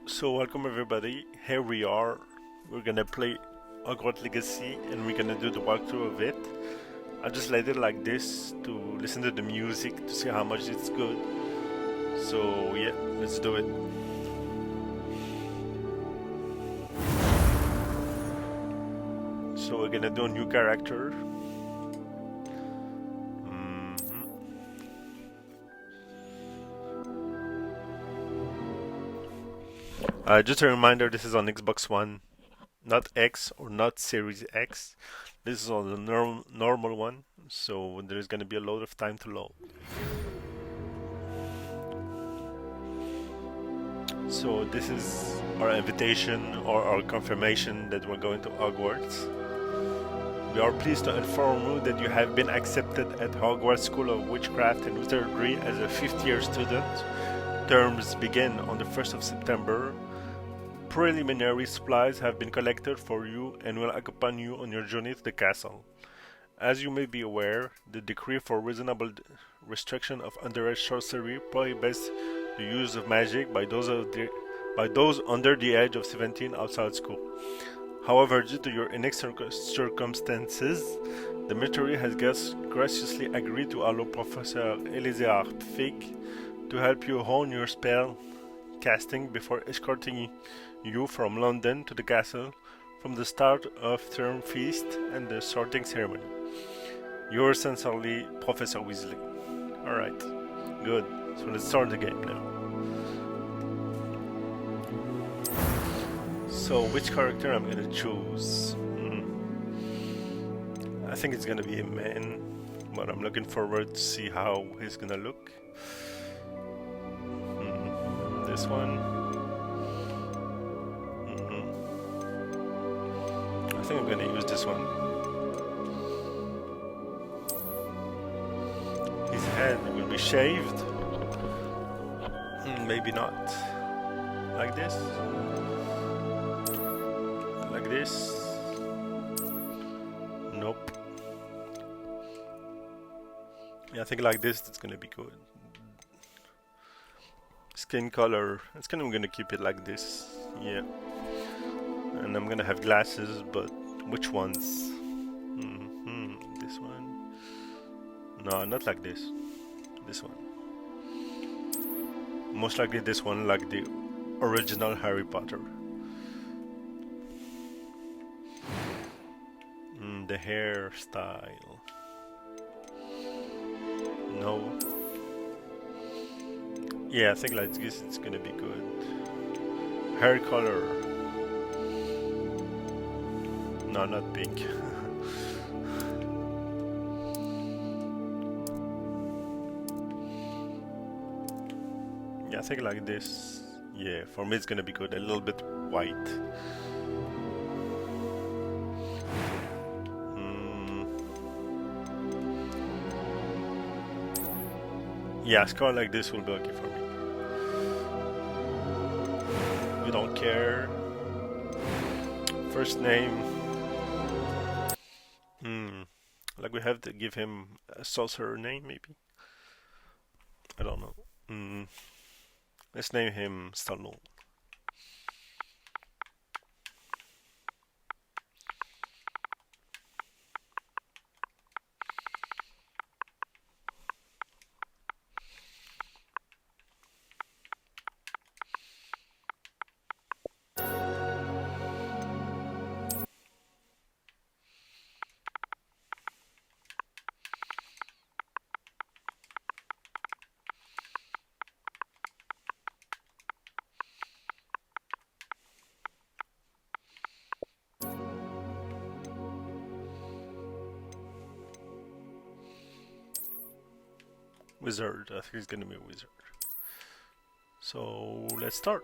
So welcome everybody, here we are. We're gonna play Hogwarts Legacy and we're gonna do the walkthrough of it. I just laid it like this to listen to the music to see how much it's good. So yeah, let's do it. So we're gonna do a new character. Just a reminder, this is on Xbox One, not X or not Series X. This is on the normal one, so there's going to be a lot of time to load. So this is our invitation or our confirmation that we're going to Hogwarts. We are pleased to inform you that you have been accepted at Hogwarts School of Witchcraft and Wizardry as a 5th-year student. Terms begin on the 1st of September. Preliminary supplies have been collected for you and will accompany you on your journey to the castle. As you may be aware, the decree for reasonable restriction of underage sorcery prohibits the use of magic by those under the age of 17 outside school. However, due to your unique circumstances, the Ministry has graciously agreed to allow Professor Elizabeth Fig to help you hone your spell casting before escorting you from London to the castle from the start of term feast and the sorting ceremony. Yours sincerely, Professor Weasley. Alright, good. So let's start the game now. So which character I'm gonna choose? I think it's gonna be a man, but I'm looking forward to see how he's gonna look. This one. I think I'm gonna use this one. His head will be shaved. Maybe not. Like this. Like this. Nope. Yeah, I think like this, it's gonna be good. Skin color, I'm gonna keep it like this, yeah. And I'm gonna have glasses, but which ones? This one? No, not like this. This one. Most likely this one, like the original Harry Potter. The hairstyle. No. Yeah, I think like this it's gonna be good. Hair color. No, not pink. Yeah, I think like this. Yeah, for me it's gonna be good. A little bit white. Yeah, a scar like this will be okay for me. We don't care. First name. Like we have to give him a sorcerer name, maybe. I don't know. Let's name him Stallone. Wizard, I think he's gonna be a wizard. So let's start.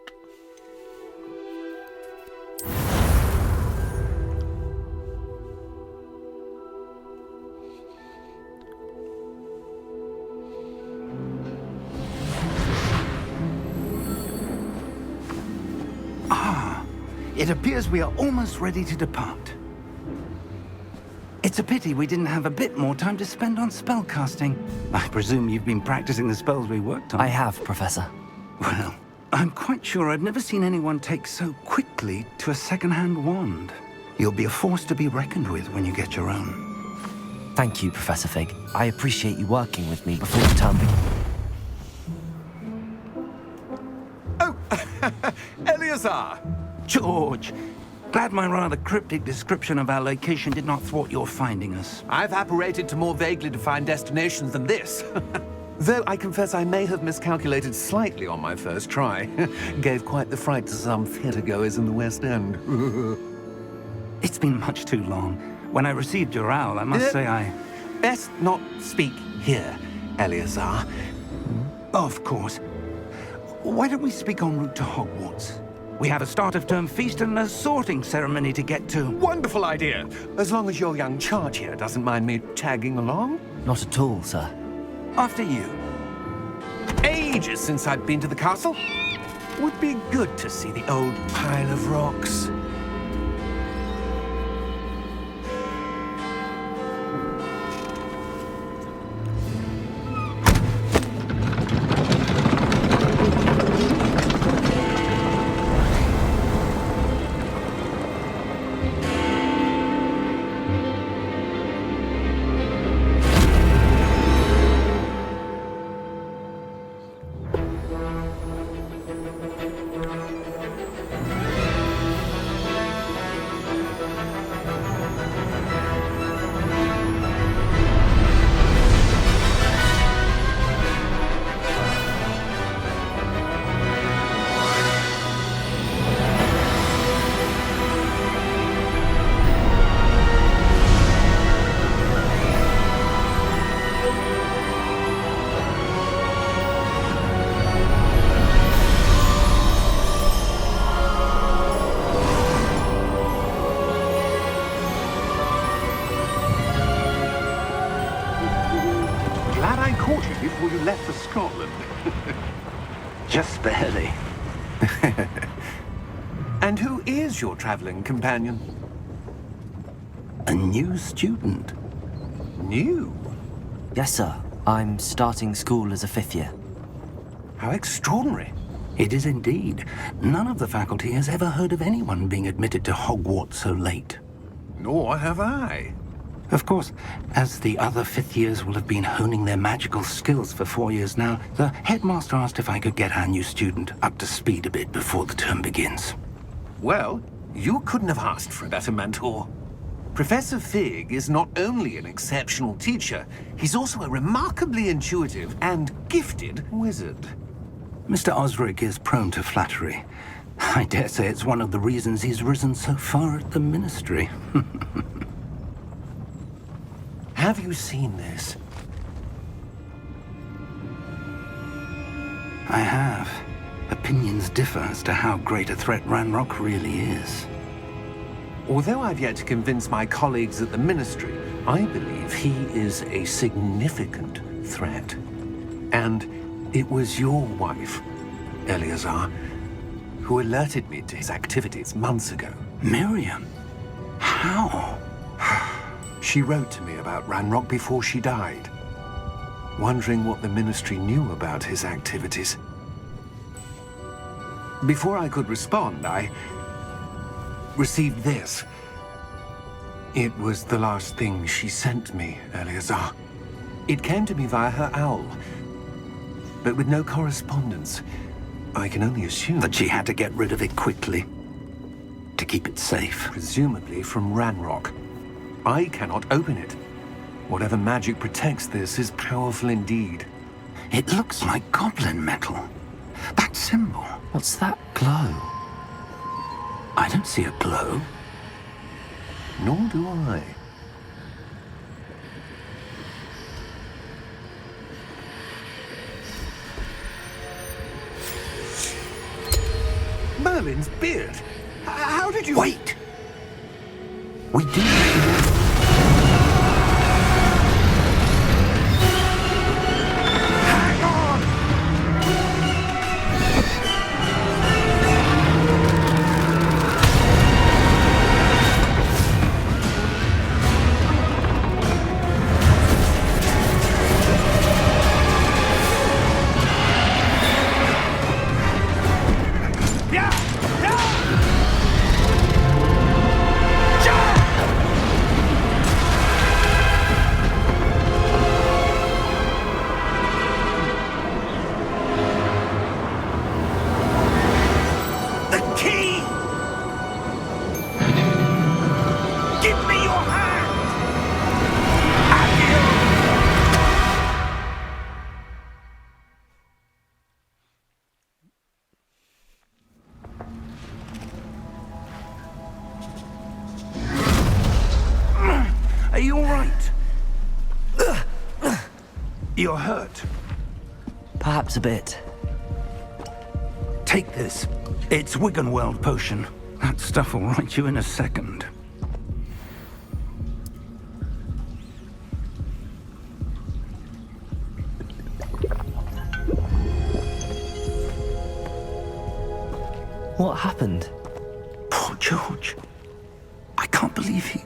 It appears we are almost ready to depart. It's a pity we didn't have a bit more time to spend on spellcasting. I presume you've been practicing the spells we worked on. I have, Professor. Well, I'm quite sure I've never seen anyone take so quickly to a second-hand wand. You'll be a force to be reckoned with when you get your own. Thank you, Professor Fig. I appreciate you working with me before the term begins. Eleazar! George, glad my rather cryptic description of our location did not thwart your finding us. I've apparated to more vaguely defined destinations than this. Though I confess I may have miscalculated slightly on my first try. Gave quite the fright to some theatergoers in the West End. It's been much too long. When I received your owl, I must say I... Best not speak here, Eleazar. Of course. Why don't we speak en route to Hogwarts? We have a start-of-term feast and a sorting ceremony to get to. Wonderful idea! As long as your young charge here doesn't mind me tagging along. Not at all, sir. After you. Ages since I'd been to the castle. Would be good to see the old pile of rocks. Glad I caught you before you left for Scotland. Just barely. And who is your traveling companion? A new student. New? Yes, sir. I'm starting school as a 5th year. How extraordinary. It is indeed. None of the faculty has ever heard of anyone being admitted to Hogwarts so late. Nor have I. Of course, as the other 5th years will have been honing their magical skills for 4 years now, the headmaster asked if I could get our new student up to speed a bit before the term begins. Well, you couldn't have asked for a better mentor. Professor Fig is not only an exceptional teacher, he's also a remarkably intuitive and gifted wizard. Mr. Osric is prone to flattery. I dare say it's one of the reasons he's risen so far at the Ministry. Have you seen this? I have. Opinions differ as to how great a threat Ranrock really is. Although I've yet to convince my colleagues at the Ministry, I believe he is a significant threat. And it was your wife, Eleazar, who alerted me to his activities months ago. Miriam? How? She wrote to me about Ranrock before she died, wondering what the Ministry knew about his activities. Before I could respond, I received this. It was the last thing she sent me, Eleazar. It came to me via her owl, but with no correspondence. I can only assume That she had to get rid of it quickly. To keep it safe. presumably from Ranrock. I cannot open it. Whatever magic protects this is powerful indeed. It looks like goblin metal. That symbol. What's that glow? I don't see a glow. Nor do I. Merlin's beard. How did you... Wait! We do... Hang on! You're hurt. Perhaps a bit. Take this. It's Wiggenweld potion. That stuff will right you in a second. What happened? Poor George. I can't believe he...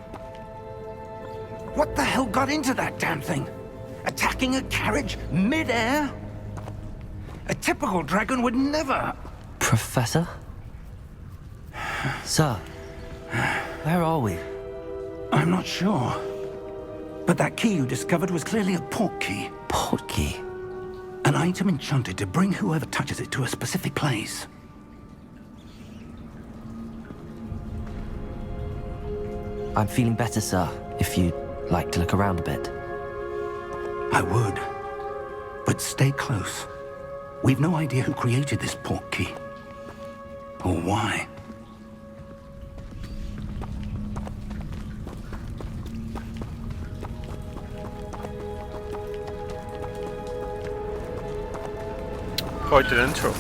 What the hell got into that damn thing? Attacking a carriage mid-air? A typical dragon would never... Professor? Sir, where are we? I'm not sure. But that key you discovered was clearly a port key. Port key? An item enchanted to bring whoever touches it to a specific place. I'm feeling better, sir, if you'd like to look around a bit. I would. But stay close. We've no idea who created this port key. Or why. Quite an intro.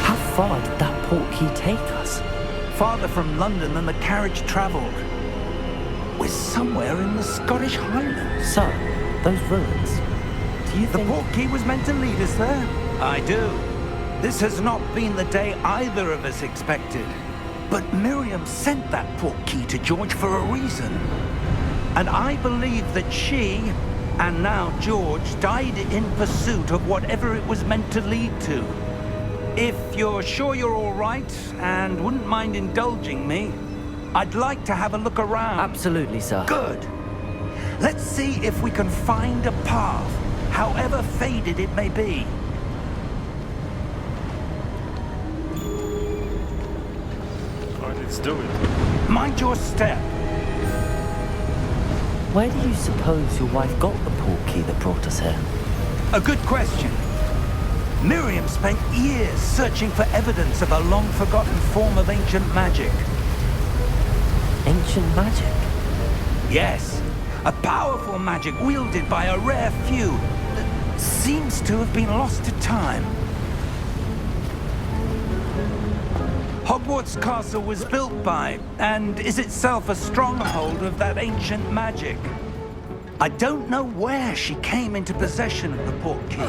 How far did that port key take us? Farther from London than the carriage travelled. We're somewhere in the Scottish Highlands. Sir, those ruins. Do you The think... port key was meant to lead us there? I do. This has not been the day either of us expected. But Miriam sent that port key to George for a reason. And I believe that she, and now George, died in pursuit of whatever it was meant to lead to. If you're sure you're all right, and wouldn't mind indulging me, I'd like to have a look around. Absolutely, sir. Good. Let's see if we can find a path, however faded it may be. Alright, let's do it. Mind your step. Where do you suppose your wife got the port key that brought us here? A good question. Miriam spent years searching for evidence of a long-forgotten form of ancient magic. Ancient magic? Yes, a powerful magic wielded by a rare few that seems to have been lost to time. Hogwarts Castle was built by, and is itself a stronghold of that ancient magic. I don't know where she came into possession of the port key,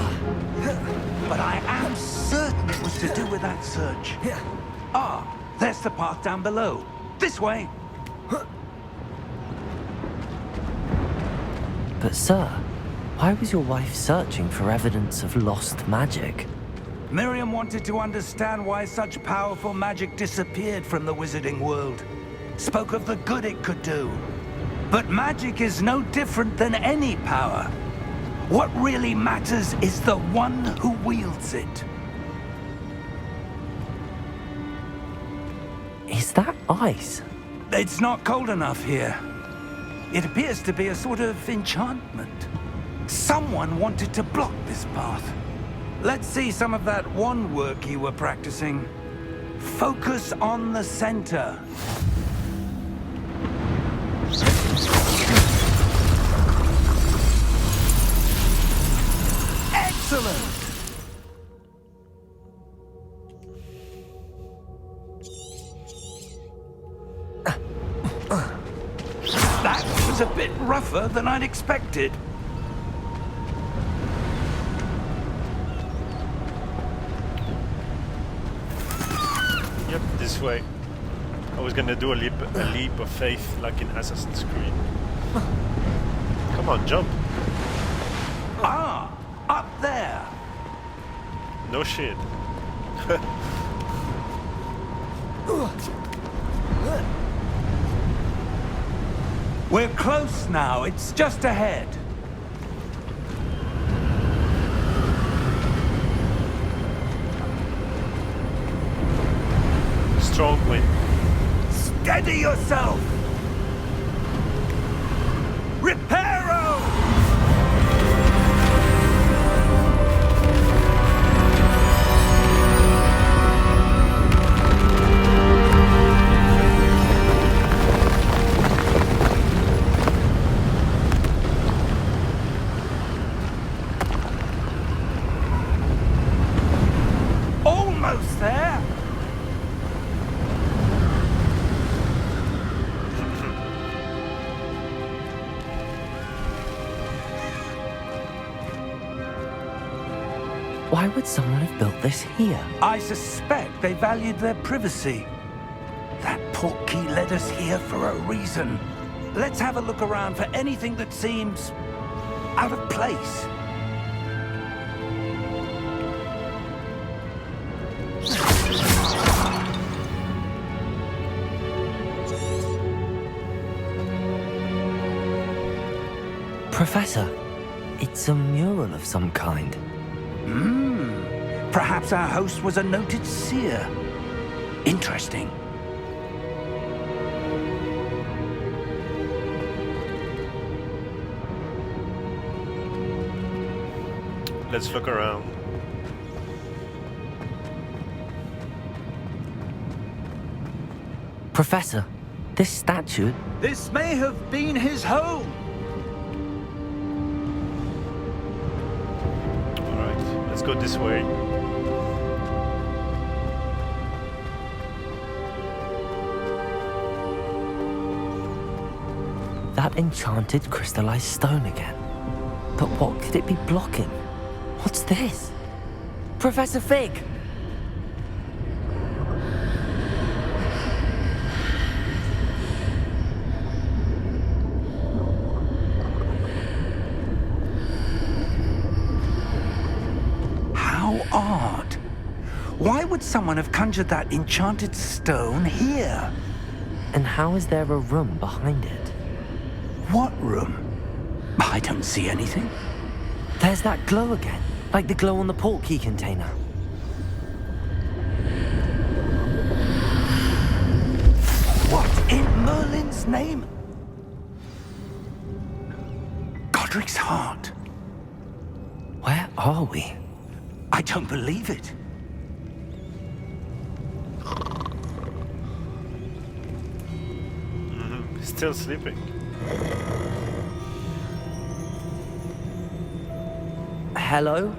but I am certain it was to do with that search. Ah, there's the path down below. This way. But sir, why was your wife searching for evidence of lost magic? Miriam wanted to understand why such powerful magic disappeared from the wizarding world. Spoke of the good it could do. But magic is no different than any power. What really matters is the one who wields it. Is that ice? It's not cold enough here. It appears to be a sort of enchantment. Someone wanted to block this path. Let's see some of that wand work you were practicing. Focus on the center. Excellent! That was a bit rougher than I'd expected. Yep, this way. I was gonna do a leap of faith like in Assassin's Creed. Come on, jump. Ah, up there. No shit. We're close now. It's just ahead. Strong wind. Steady yourself. Reparo! Why would someone have built this here? I suspect they valued their privacy. That portkey led us here for a reason. Let's have a look around for anything that seems out of place. Professor, it's a mural of some kind. Perhaps our host was a noted seer. Interesting. Let's look around. Professor, this statue... This may have been his home. Alright, let's go this way. That enchanted crystallized stone again. But what could it be blocking? What's this? Professor Fig! How odd. Why would someone have conjured that enchanted stone here? And how is there a room behind it? What room? I don't see anything. There's that glow again, like the glow on the portkey container. What in Merlin's name? Godric's heart. Where are we? I don't believe it. Still sleeping. Hello?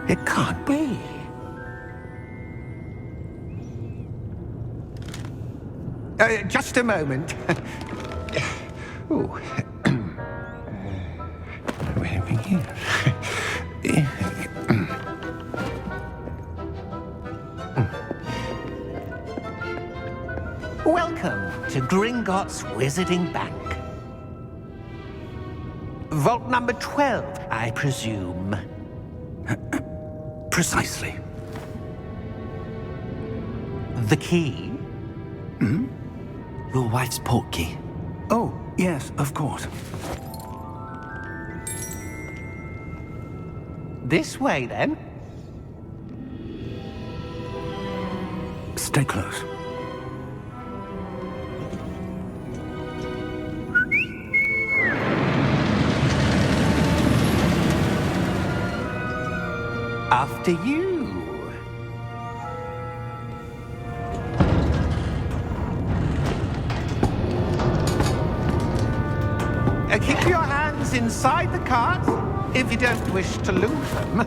It can't be. Just a moment. Oh. Where are we here? Welcome to Gringotts Wizarding Bank. Vault number 12, I presume. Precisely. The key? Your wife's portkey. Oh, yes, of course. This way, then. Stay close. After you. Keep your hands inside the cart if you don't wish to lose them.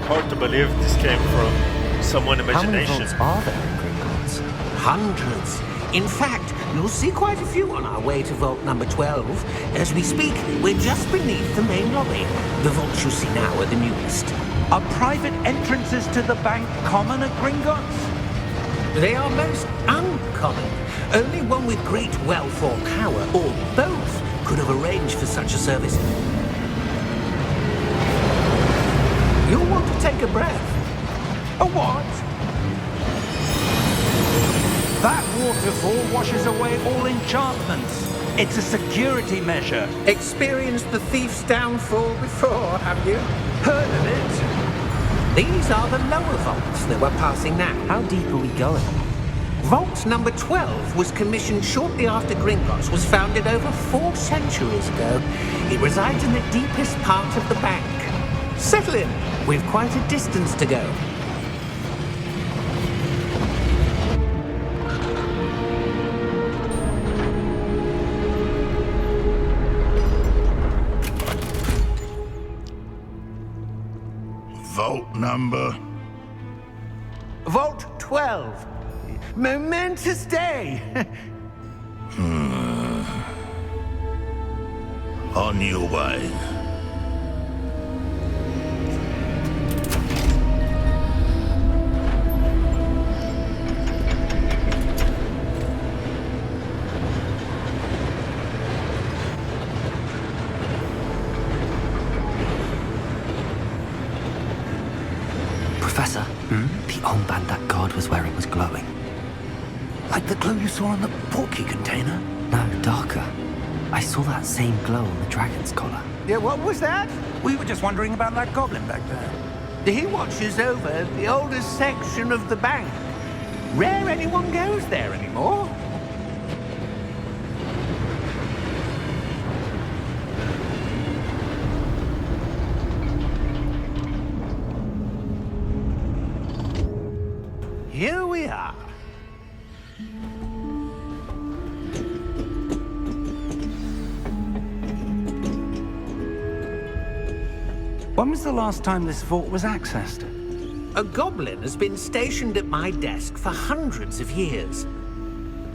Hard to believe this came from someone's How many imagination. vaults are there in Gringotts? Hundreds. In fact, you'll see quite a few on our way to vault number 12. As we speak, we're just beneath the main lobby. The vaults you see now are the newest. Are private entrances to the bank common at Gringotts? They are most uncommon. Only one with great wealth or power, or both, could have arranged for such a service. You'll want to take a breath. A what? That waterfall washes away all enchantments. It's a security measure. Experienced the thief's downfall before, have you? Heard of it? These are the lower vaults that we're passing now. How deep are we going? Vault number 12 was commissioned shortly after Gringotts was founded over 4 centuries ago. It resides in the deepest part of the bank. Settle in. We've quite a distance to go. Vault number? Vault 12. Momentous day. On your way. Professor, the armband that guard was wearing was glowing. Like the glow you saw on the portkey container? No, darker. I saw that same glow on the dragon's collar. Yeah, what was that? We were just wondering about that goblin back there. He watches over the oldest section of the bank. Rare anyone goes there anymore. Here we are. When was the last time this vault was accessed? A goblin has been stationed at my desk for hundreds of years.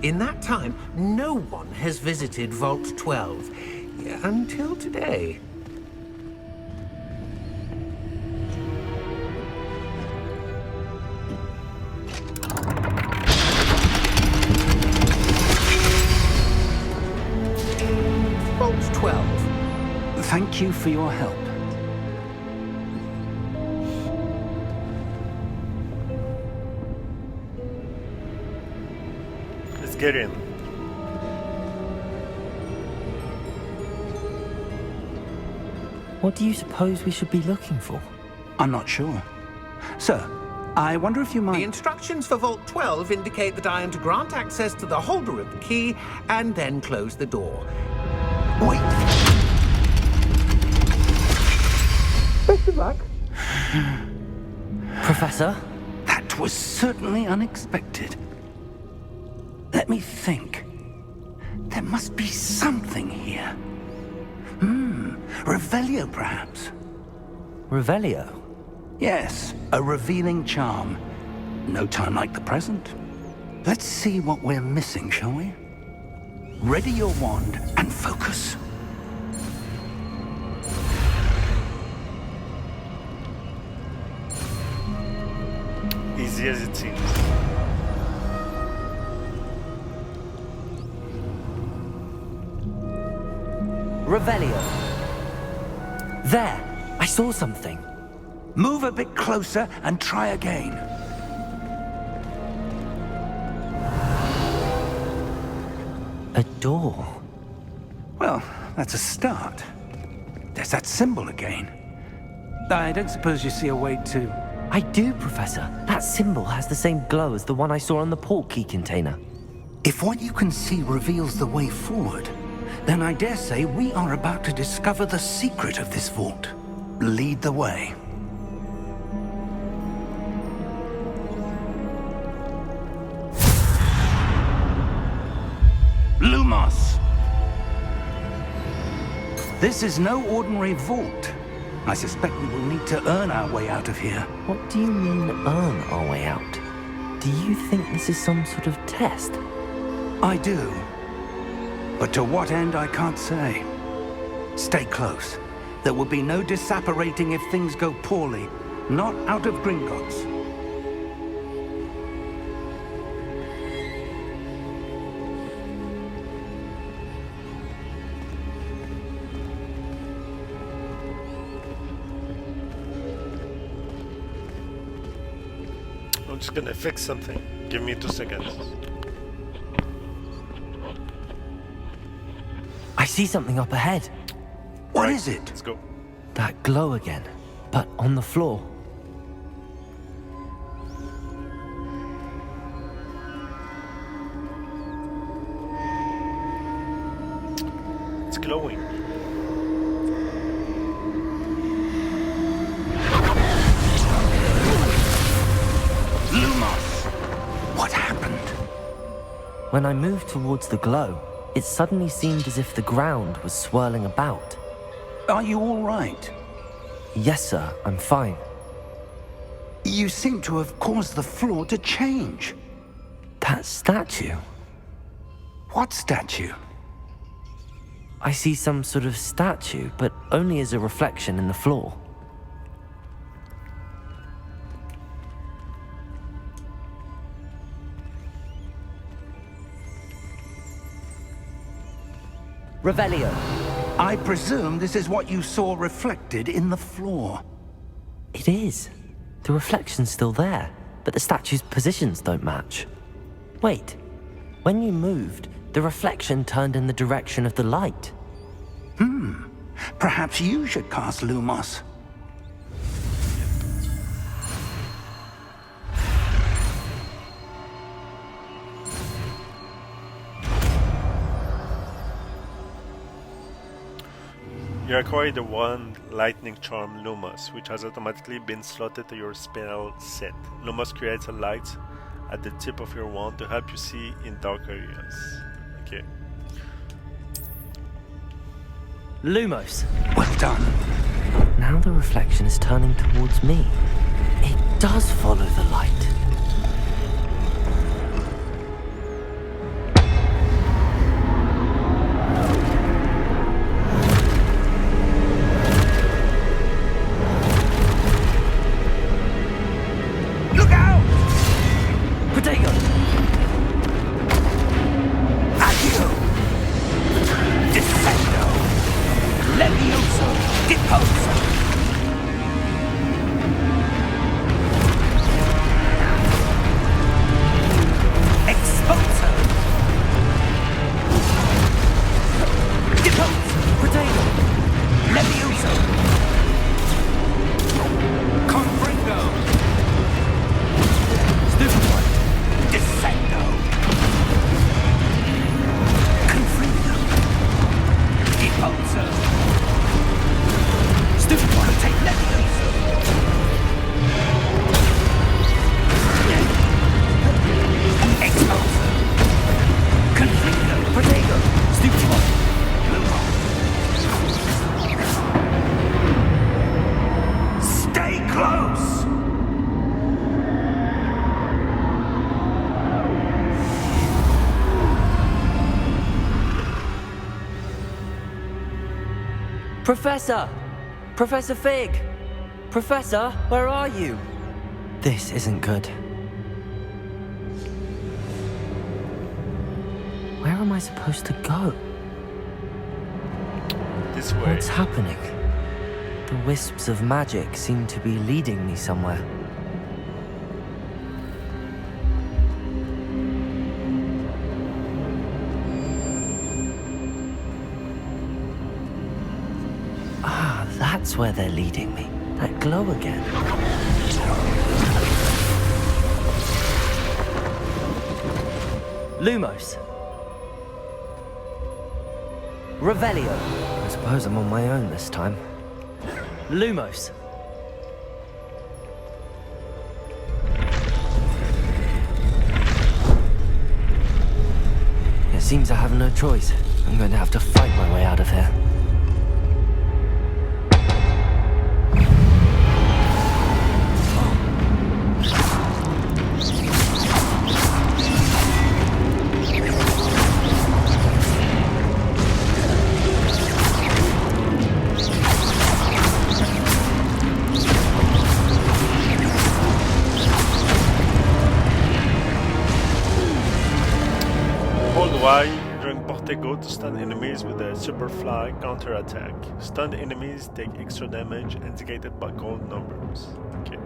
In that time, no one has visited Vault 12 until today. Vault 12. Thank you for your help. Let's get in. What do you suppose we should be looking for? I'm not sure. Sir, I wonder if you The might... instructions for Vault 12 indicate that I am to grant access to the holder of the key and then close the door. Wait! Best of luck. Professor? That was certainly unexpected. Let me think. There must be something here. Revelio, perhaps? Revelio? Yes, a revealing charm. No time like the present. Let's see what we're missing, shall we? Ready your wand and focus. Easy as it seems. Revelio. There! I saw something. Move a bit closer and try again. A door. Well, that's a start. There's that symbol again. I don't suppose you see a way to... I do, Professor. That symbol has the same glow as the one I saw on the portkey container. If what you can see reveals the way forward, then I dare say we are about to discover the secret of this vault. Lead the way. Lumos! This is no ordinary vault. I suspect we will need to earn our way out of here. What do you mean, earn our way out? Do you think this is some sort of test? I do. But to what end, I can't say. Stay close. There will be no disapparating if things go poorly. Not out of Gringotts. I'm just gonna fix something. Give me 2 seconds. I see something up ahead. What is it? Let's go. That glow again, but on the floor. It's glowing. When I moved towards the glow, it suddenly seemed as if the ground was swirling about. Are you all right? Yes, sir, I'm fine. You seem to have caused the floor to change. That statue? What statue? I see some sort of statue, but only as a reflection in the floor. Revelio. I presume this is what you saw reflected in the floor. It is. The reflection's still there, but the statue's positions don't match. Wait. When you moved, the reflection turned in the direction of the light. Perhaps you should cast Lumos. You acquire the wand Lightning Charm Lumos, which has automatically been slotted to your spell set. Lumos creates a light at the tip of your wand to help you see in dark areas. Okay. Lumos. Well done. Now the reflection is turning towards me. It does follow the light. Look out! Protego! Accio! Descendo! Levioso! Deposo! Exposo! Deposo! Protego! Levioso! Confringo! Stupefy! Descendo! Confringo! Deposo! Stupefy! Take Levioso! Exposo! Confringo! Protego! Stupefy! Stay close! Professor! Professor Fig! Professor, where are you? This isn't good. Where am I supposed to go? This way. What's happening? The wisps of magic seem to be leading me somewhere. Ah, that's where they're leading me. That glow again. Lumos. Revelio. I suppose I'm on my own this time. Lumos. It seems I have no choice. I'm going to have to fight my way out of here. Hold Y during Portego to stun enemies with a Superfly counter-attack. Stunned enemies take extra damage indicated by gold numbers. Okay.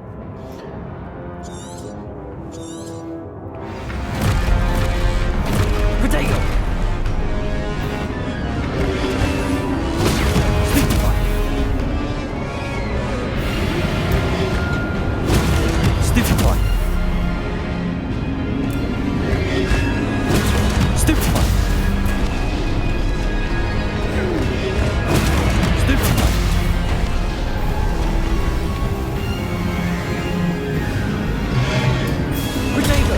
Protego! Stupefy! Stupefy! Stupefy! Protego!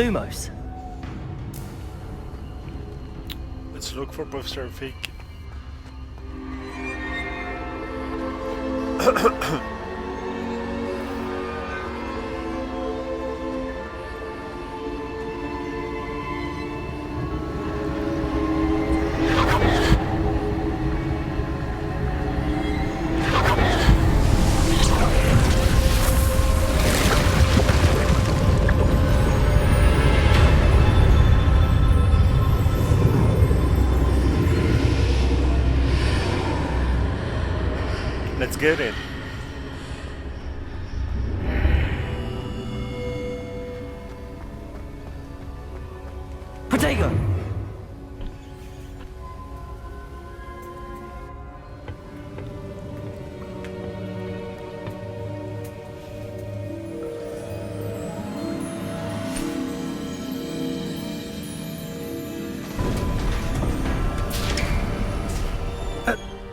Lumos. Let's look for Professor Fig. Let's get in. Protego!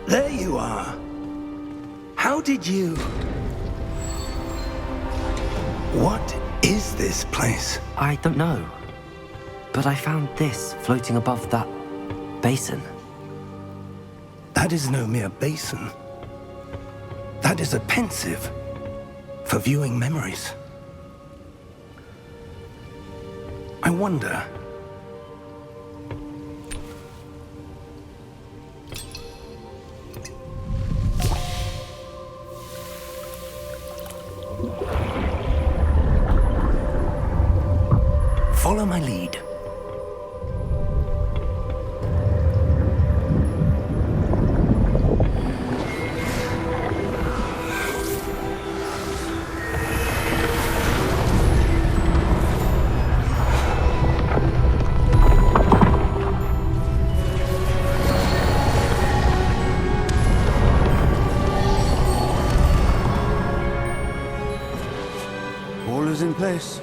There you are. How did you... What is this place? I don't know. But I found this floating above that basin. That is no mere basin. That is a pensive for viewing memories. I wonder... Follow my lead. All is in place.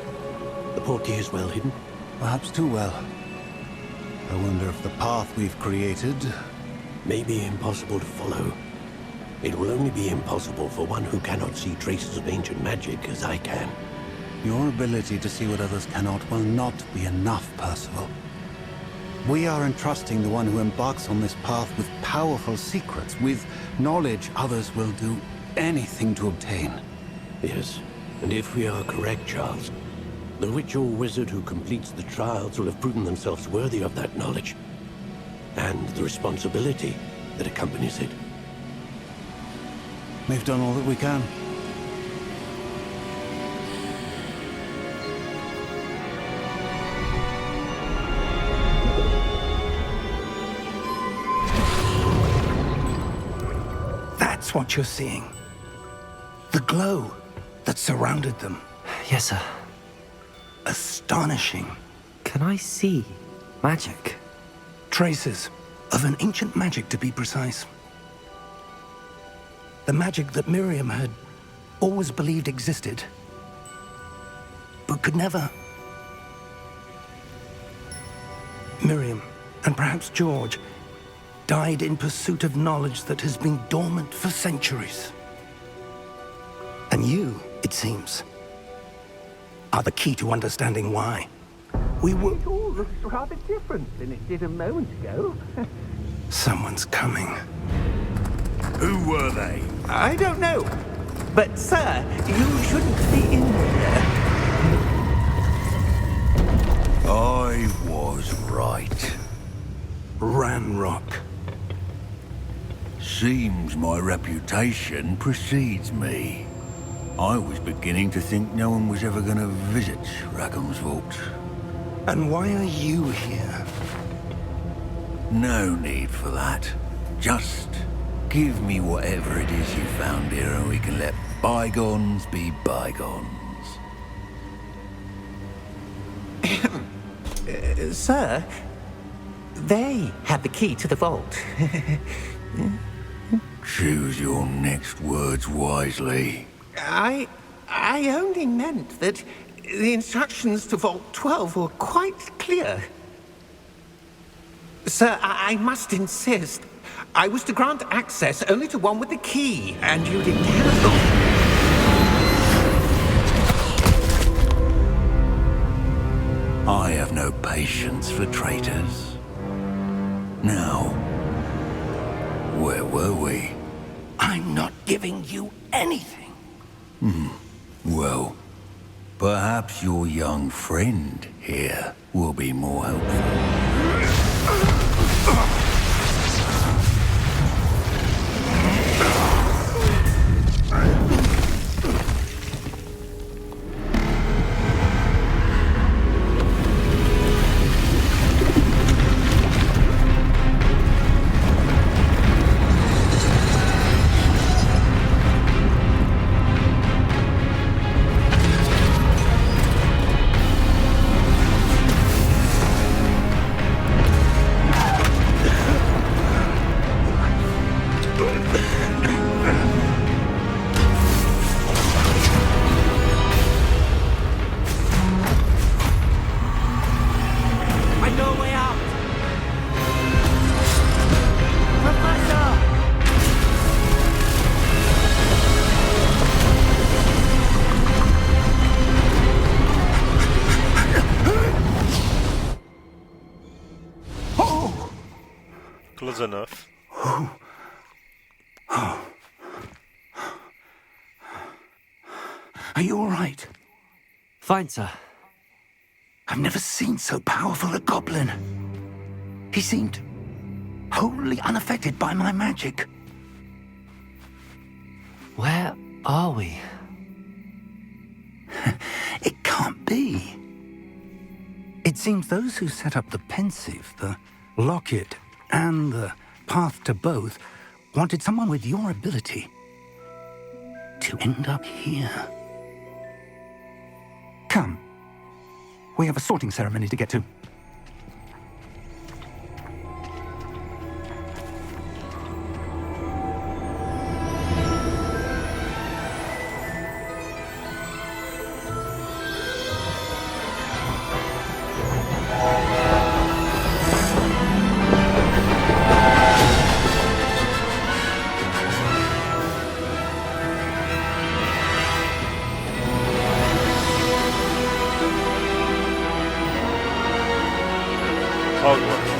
The portkey is well hidden. Perhaps too well. I wonder if the path we've created... May be impossible to follow. It will only be impossible for one who cannot see traces of ancient magic as I can. Your ability to see what others cannot will not be enough, Percival. We are entrusting the one who embarks on this path with powerful secrets, with knowledge others will do anything to obtain. Yes, and if we are correct, Charles, the witch or wizard who completes the trials will have proven themselves worthy of that knowledge, and the responsibility that accompanies it. We've done all that we can. That's what you're seeing. The glow that surrounded them. Yes, sir. Astonishing. Can I see magic? Traces of an ancient magic, to be precise. The magic that Miriam had always believed existed, but could never. Miriam, and perhaps George, died in pursuit of knowledge that has been dormant for centuries. And you, it seems, are the key to understanding why. We were... It all looks rather different than it did a moment ago. Someone's coming. Who were they? I don't know. But, sir, you shouldn't be in here. I was right. Ranrock. Seems my reputation precedes me. I was beginning to think no one was ever going to visit Rackham's vault. And why are you here? No need for that. Just give me whatever it is you found here and we can let bygones be bygones. Sir, they had the key to the vault. Choose your next words wisely. I only meant that the instructions to Vault 12 were quite clear. Sir, I must insist. I was to grant access only to one with the key, and you didn't have... patience for traitors. Now, where were we? I'm not giving you anything. Well, perhaps your young friend here will be more helpful. Close enough. Are you all right? Fine, sir. I've never seen so powerful a goblin. He seemed wholly unaffected by my magic. Where are we? It can't be. It seems those who set up the pensive, the locket, and the path to both wanted someone with your ability to end up here. Come. We have a sorting ceremony to get to. Hogwarts.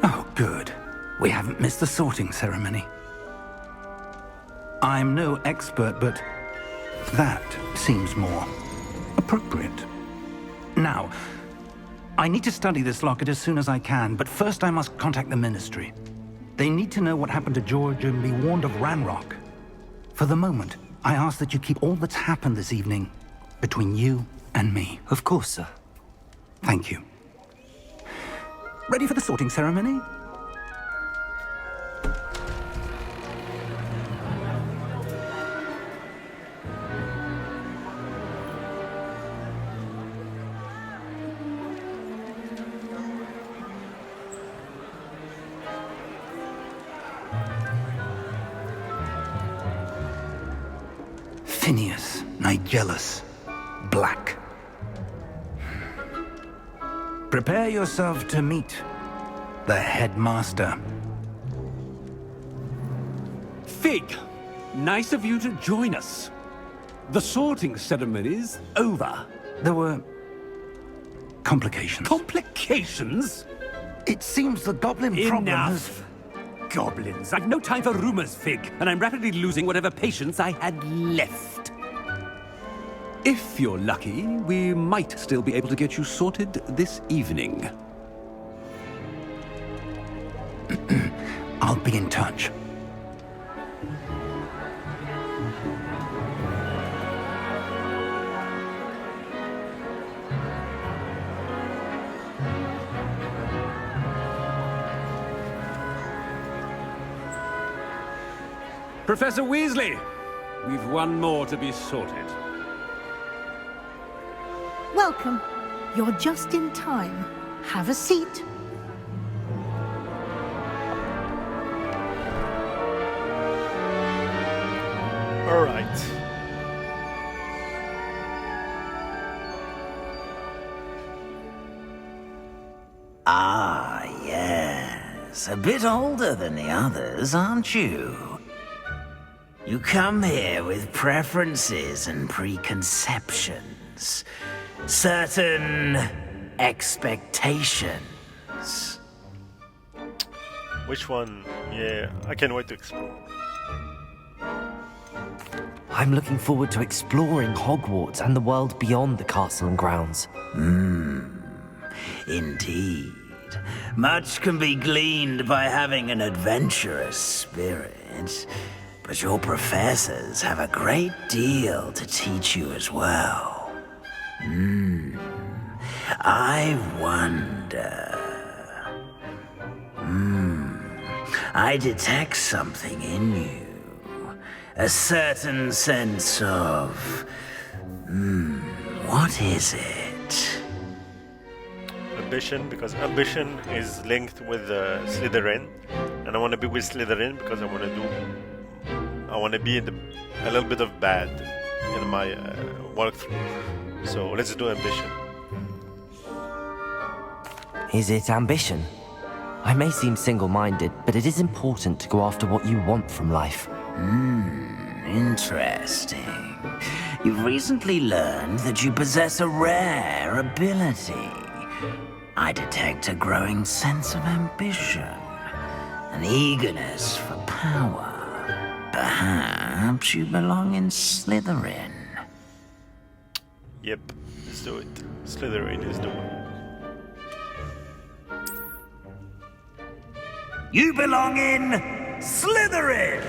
Oh, good. We haven't missed the sorting ceremony. I'm no expert, but that seems more appropriate. Now, I need to study this locket as soon as I can, but first I must contact the Ministry. They need to know what happened to George and be warned of Ranrock. For the moment, I ask that you keep all that's happened this evening between you and me. Of course, sir. Thank you. Ready for the sorting ceremony? Phineas, Nigellus, Black. Prepare yourself to meet the headmaster. Fig, nice of you to join us. The sorting ceremony's over. There were complications. Complications? It seems the goblin problem has... Enough! Goblins. I've no time for rumors, Fig, and I'm rapidly losing whatever patience I had left. If you're lucky, we might still be able to get you sorted this evening. I'll be in touch. Professor Weasley, we've one more to be sorted. Welcome. You're just in time. Have a seat. All right. Ah, yes. A bit older than the others, aren't you? You come here with preferences and preconceptions. Certain expectations. Which one? Yeah, I can't wait to explore. I'm looking forward to exploring Hogwarts and the world beyond the castle and grounds. Indeed. Much can be gleaned by having an adventurous spirit, but your professors have a great deal to teach you as well. I wonder... I detect something in you. A certain sense of... what is it? Ambition, because ambition is linked with Slytherin, and I want to be with Slytherin because I want to be in a little bit of bad in my walkthrough. So let's do ambition. Is it ambition? I may seem single-minded, but it is important to go after what you want from life. Interesting. You've recently learned that you possess a rare ability. I detect a growing sense of ambition, an eagerness for power. Perhaps you belong in Slytherin. Yep, let's do it. Slytherin is the one. You belong in Slytherin!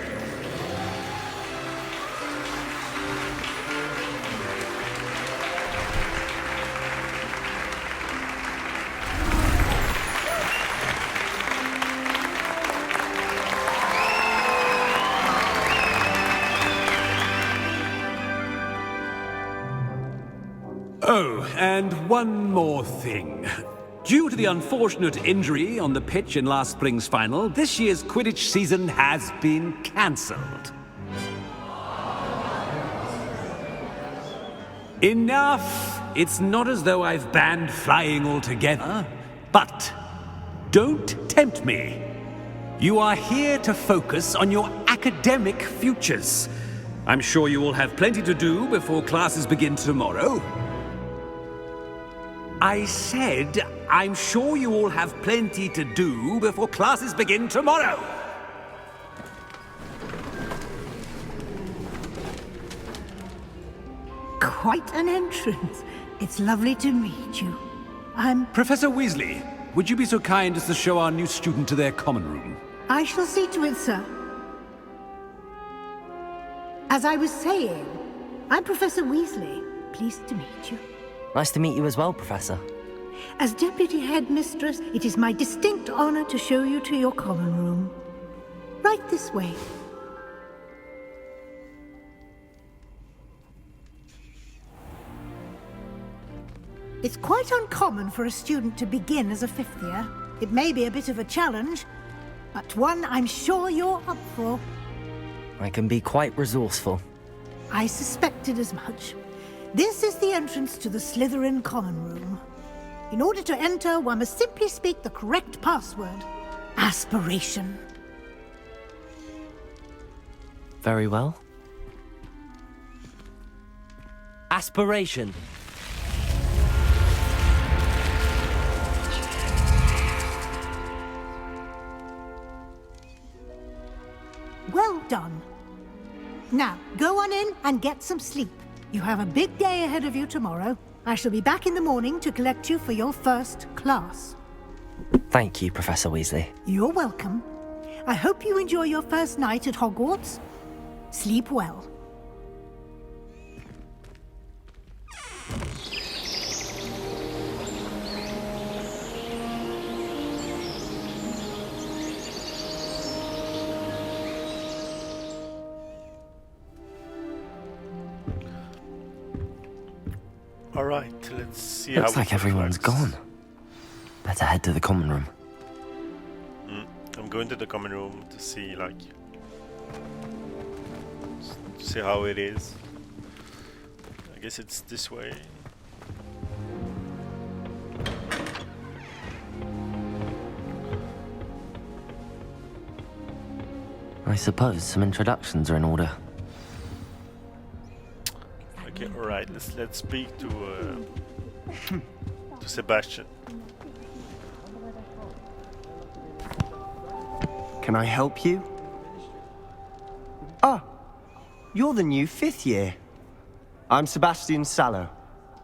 Oh, and one more thing. Due to the unfortunate injury on the pitch in last spring's final, this year's Quidditch season has been cancelled. Enough! It's not as though I've banned flying altogether, but don't tempt me. You are here to focus on your academic futures. I'm sure you will have plenty to do before classes begin tomorrow. I said, I'm sure you all have plenty to do before classes begin tomorrow. Quite an entrance. It's lovely to meet you. Professor Weasley, would you be so kind as to show our new student to their common room? I shall see to it, sir. As I was saying, I'm Professor Weasley. Pleased to meet you. Nice to meet you as well, Professor. As Deputy Headmistress, it is my distinct honor to show you to your common room. Right this way. It's quite uncommon for a student to begin as a fifth year. It may be a bit of a challenge, but one I'm sure you're up for. I can be quite resourceful. I suspected as much. This is the entrance to the Slytherin common room. In order to enter, one must simply speak the correct password. Aspiration. Very well. Aspiration. Well done. Now, go on in and get some sleep. You have a big day ahead of you tomorrow. I shall be back in the morning to collect you for your first class. Thank you, Professor Weasley. You're welcome. I hope you enjoy your first night at Hogwarts. Sleep well. All right, let's see how. Looks like everyone's gone. Better head to the common room. I'm going to the common room to see, like, to see how it is. I guess it's this way. I suppose some introductions are in order. Okay, all right. Let's speak to Sebastian. Can I help you? Ah, you're the new 5th year. I'm Sebastian Sallow.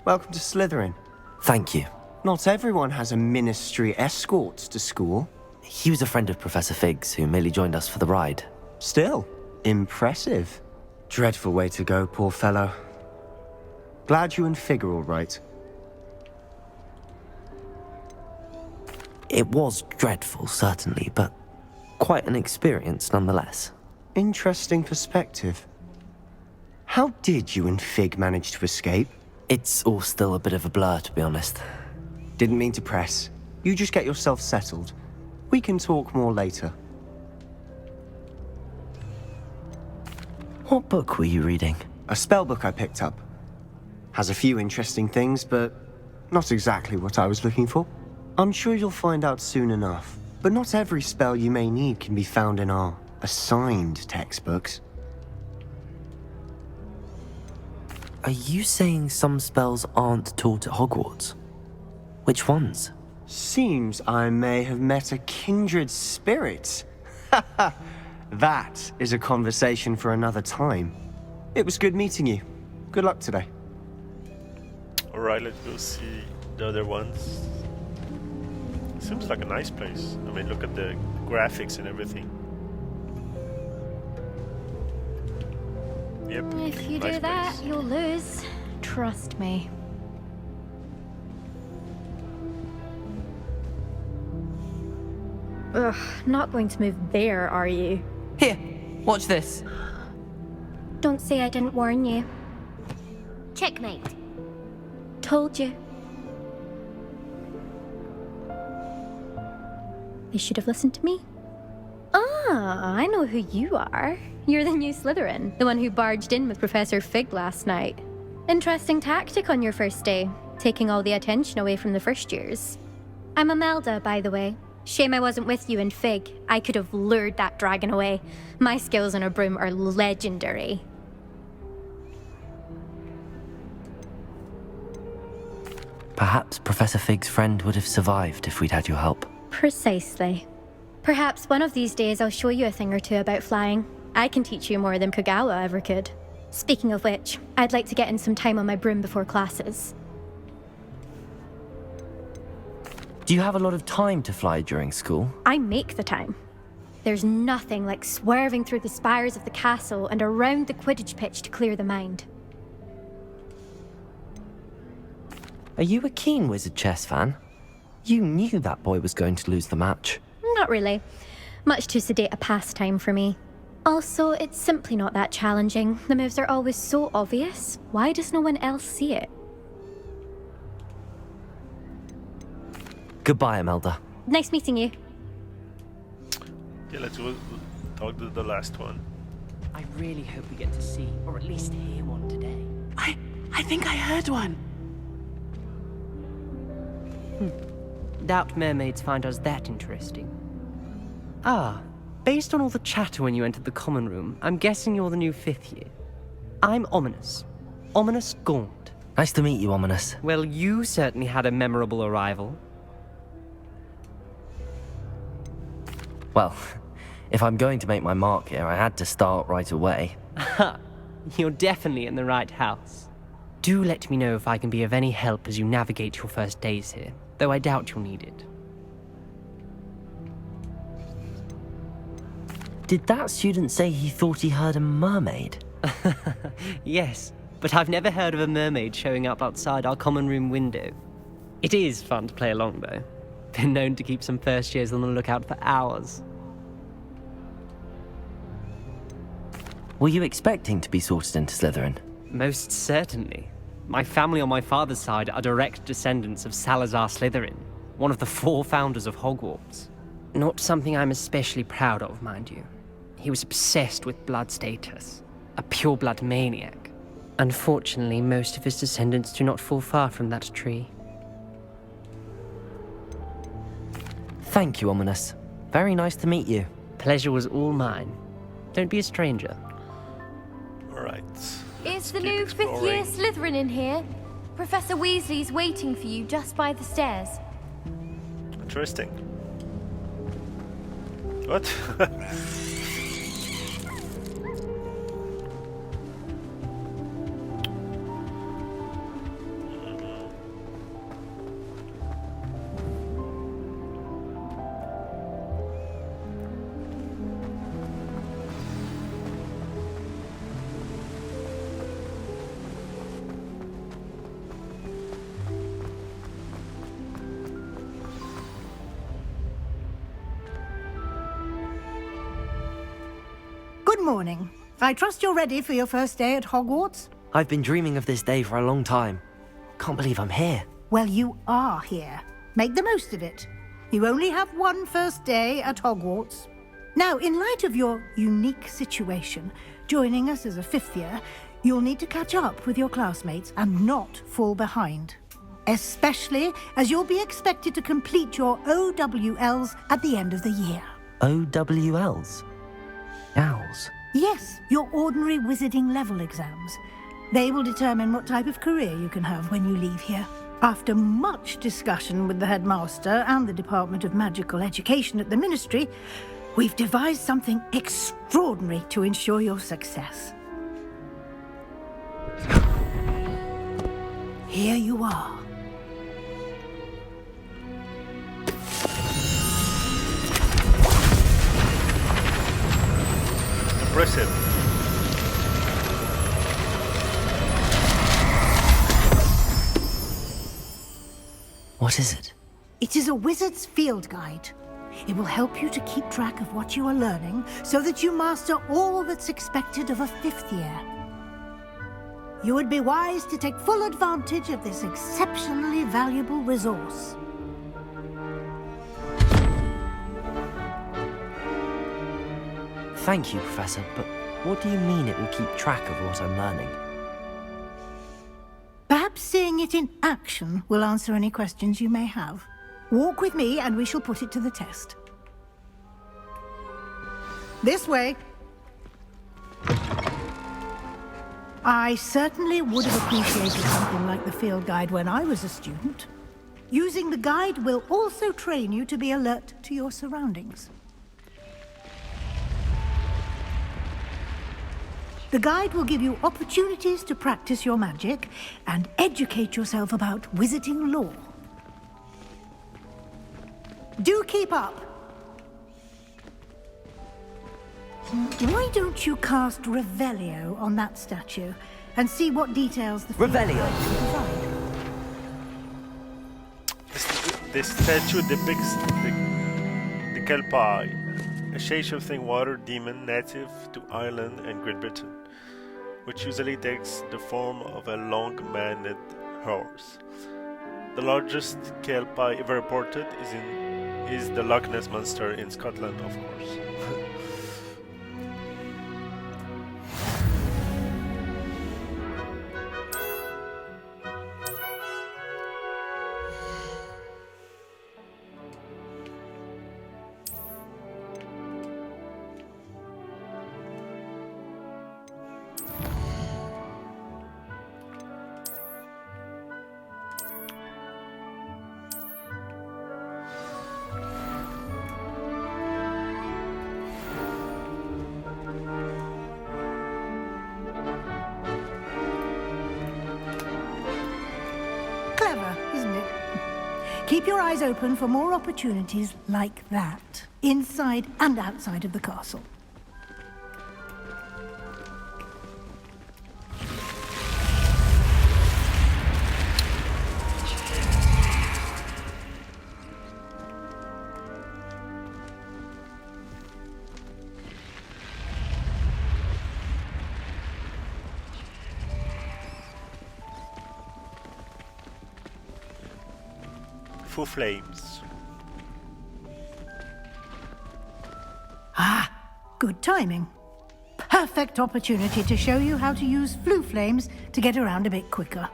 Welcome to Slytherin. Thank you. Not everyone has a ministry escort to school. He was a friend of Professor Fig's who merely joined us for the ride. Still, impressive. Dreadful way to go, poor fellow. Glad you and Fig are all right. It was dreadful, certainly, but quite an experience nonetheless. Interesting perspective. How did you and Fig manage to escape? It's all still a bit of a blur, to be honest. Didn't mean to press. You just get yourself settled. We can talk more later. What book were you reading? A spell book I picked up. Has a few interesting things, but not exactly what I was looking for. I'm sure you'll find out soon enough. But not every spell you may need can be found in our assigned textbooks. Are you saying some spells aren't taught at Hogwarts? Which ones? Seems I may have met a kindred spirit. That is a conversation for another time. It was good meeting you. Good luck today. Alright, let's go see the other ones. Seems like a nice place. I mean, look at the graphics and everything. Yep. If you nice do that, place. you'll lose. Trust me. Ugh, not going to move there, are you? Here, watch this. Don't say I didn't warn you. Checkmate. Told you. You should have listened to me. Ah, I know who you are. You're the new Slytherin, the one who barged in with Professor Fig last night. Interesting tactic on your first day, taking all the attention away from the first years. I'm Imelda, by the way. Shame I wasn't with you and Fig. I could have lured that dragon away. My skills on a broom are legendary. Perhaps Professor Fig's friend would have survived if we'd had your help. Precisely. Perhaps one of these days I'll show you a thing or two about flying. I can teach you more than Kogawa ever could. Speaking of which, I'd like to get in some time on my broom before classes. Do you have a lot of time to fly during school? I make the time. There's nothing like swerving through the spires of the castle and around the Quidditch pitch to clear the mind. Are you a keen Wizard chess fan? You knew that boy was going to lose the match. Not really. Much too sedate a pastime for me. Also, it's simply not that challenging. The moves are always so obvious. Why does no one else see it? Goodbye, Imelda. Nice meeting you. Okay, let's go talk to the last one. I really hope we get to see, or at least hear one today. I think I heard one. Doubt mermaids find us that interesting. Ah, based on all the chatter when you entered the common room, I'm guessing you're the new 5th year. I'm Ominous. Ominous Gaunt. Nice to meet you, Ominous. Well, you certainly had a memorable arrival. Well, if I'm going to make my mark here, I had to start right away. Ha! You're definitely in the right house. Do let me know if I can be of any help as you navigate your first days here, though I doubt you'll need it. Did that student say he thought he heard a mermaid? Yes, but I've never heard of a mermaid showing up outside our common room window. It is fun to play along, though. Been known to keep some first years on the lookout for hours. Were you expecting to be sorted into Slytherin? Most certainly. My family on my father's side are direct descendants of Salazar Slytherin, one of the 4 founders of Hogwarts. Not something I'm especially proud of, mind you. He was obsessed with blood status, a pure-blood maniac. Unfortunately, most of his descendants do not fall far from that tree. Thank you, Ominous. Very nice to meet you. Pleasure was all mine. Don't be a stranger. Alright. Is the new 5th year Slytherin in here? Professor Weasley's waiting for you just by the stairs. Interesting. What? Good morning. I trust you're ready for your first day at Hogwarts? I've been dreaming of this day for a long time. Can't believe I'm here. Well, you are here. Make the most of it. You only have one first day at Hogwarts. Now, in light of your unique situation, joining us as a 5th year, you'll need to catch up with your classmates and not fall behind. Especially as you'll be expected to complete your OWLs at the end of the year. OWLs? Owls? Yes, your ordinary wizarding level exams. They will determine what type of career you can have when you leave here. After much discussion with the headmaster and the Department of Magical Education at the Ministry, we've devised something extraordinary to ensure your success. Here you are. Impressive. What is it? It is a wizard's field guide. It will help you to keep track of what you are learning so that you master all that's expected of a 5th year. You would be wise to take full advantage of this exceptionally valuable resource. Thank you, Professor, but what do you mean it will keep track of what I'm learning? Perhaps seeing it in action will answer any questions you may have. Walk with me and we shall put it to the test. This way. I certainly would have appreciated something like the field guide when I was a student. Using the guide will also train you to be alert to your surroundings. The guide will give you opportunities to practice your magic and educate yourself about wizarding lore. Do keep up. Why don't you cast Revelio on that statue and see what details the Revelio provide? This statue depicts the Kelpie, a shape-shifting water demon native to Ireland and Great Britain, which usually takes the form of a long-maned horse. The largest Kelpie ever reported is the Loch Ness Monster in Scotland, of course. Keep your eyes open for more opportunities like that, inside and outside of the castle. Full flames. Ah, good timing. Perfect opportunity to show you how to use flue flames to get around a bit quicker.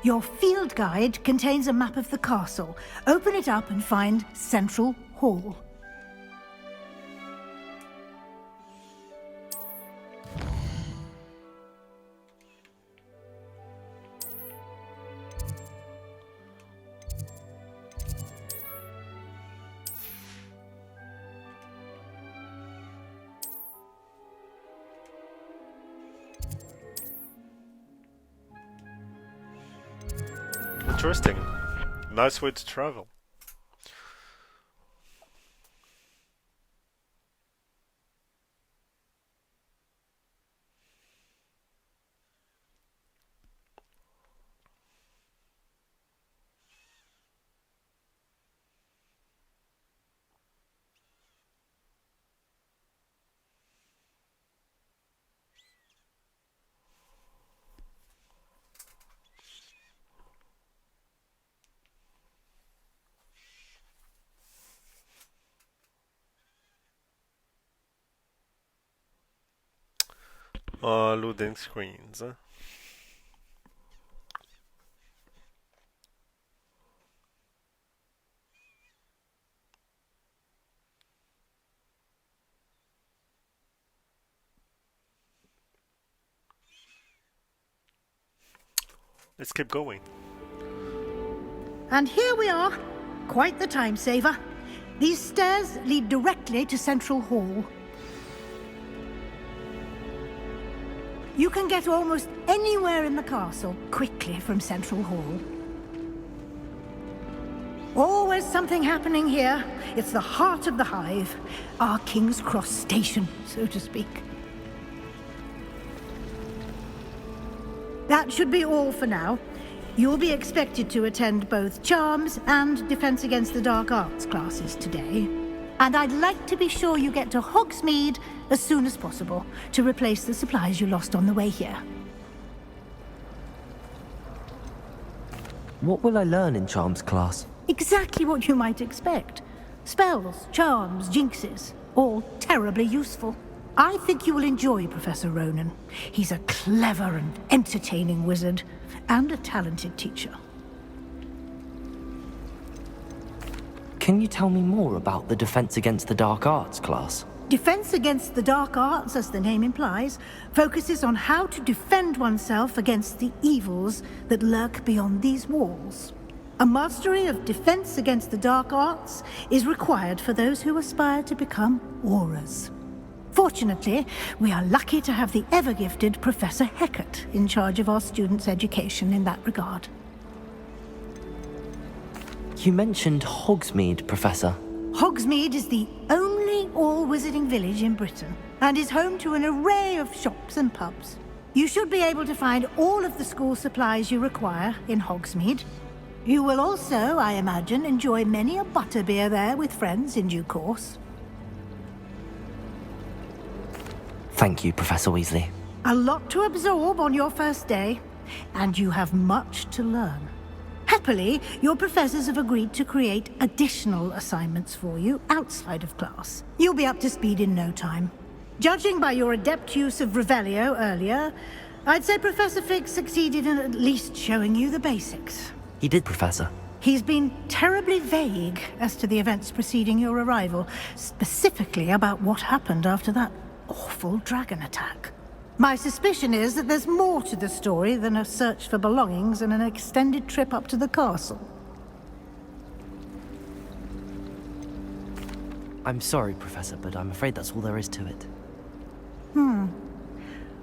Your field guide contains a map of the castle. Open it up and find Central Hall. Interesting. Nice way to travel. Loading screens. Let's keep going. And here we are. Quite the time saver. These stairs lead directly to Central Hall. You can get almost anywhere in the castle quickly from Central Hall. Always something happening here. It's the heart of the hive. Our King's Cross station, so to speak. That should be all for now. You'll be expected to attend both Charms and Defense Against the Dark Arts classes today. And I'd like to be sure you get to Hogsmeade as soon as possible to replace the supplies you lost on the way here. What will I learn in Charms class? Exactly what you might expect. Spells, charms, jinxes, all terribly useful. I think you will enjoy Professor Ronan. He's a clever and entertaining wizard, and a talented teacher. Can you tell me more about the Defense Against the Dark Arts class? Defense Against the Dark Arts, as the name implies, focuses on how to defend oneself against the evils that lurk beyond these walls. A mastery of Defense Against the Dark Arts is required for those who aspire to become Aurors. Fortunately, we are lucky to have the ever-gifted Professor Hecat in charge of our students' education in that regard. You mentioned Hogsmeade, Professor. Hogsmeade is the only all-wizarding village in Britain, and is home to an array of shops and pubs. You should be able to find all of the school supplies you require in Hogsmeade. You will also, I imagine, enjoy many a butterbeer there with friends in due course. Thank you, Professor Weasley. A lot to absorb on your first day, and you have much to learn. Happily, your professors have agreed to create additional assignments for you outside of class. You'll be up to speed in no time. Judging by your adept use of Revelio earlier, I'd say Professor Fig succeeded in at least showing you the basics. He did, Professor. He's been terribly vague as to the events preceding your arrival, specifically about what happened after that awful dragon attack. My suspicion is that there's more to the story than a search for belongings and an extended trip up to the castle. I'm sorry, Professor, but I'm afraid that's all there is to it.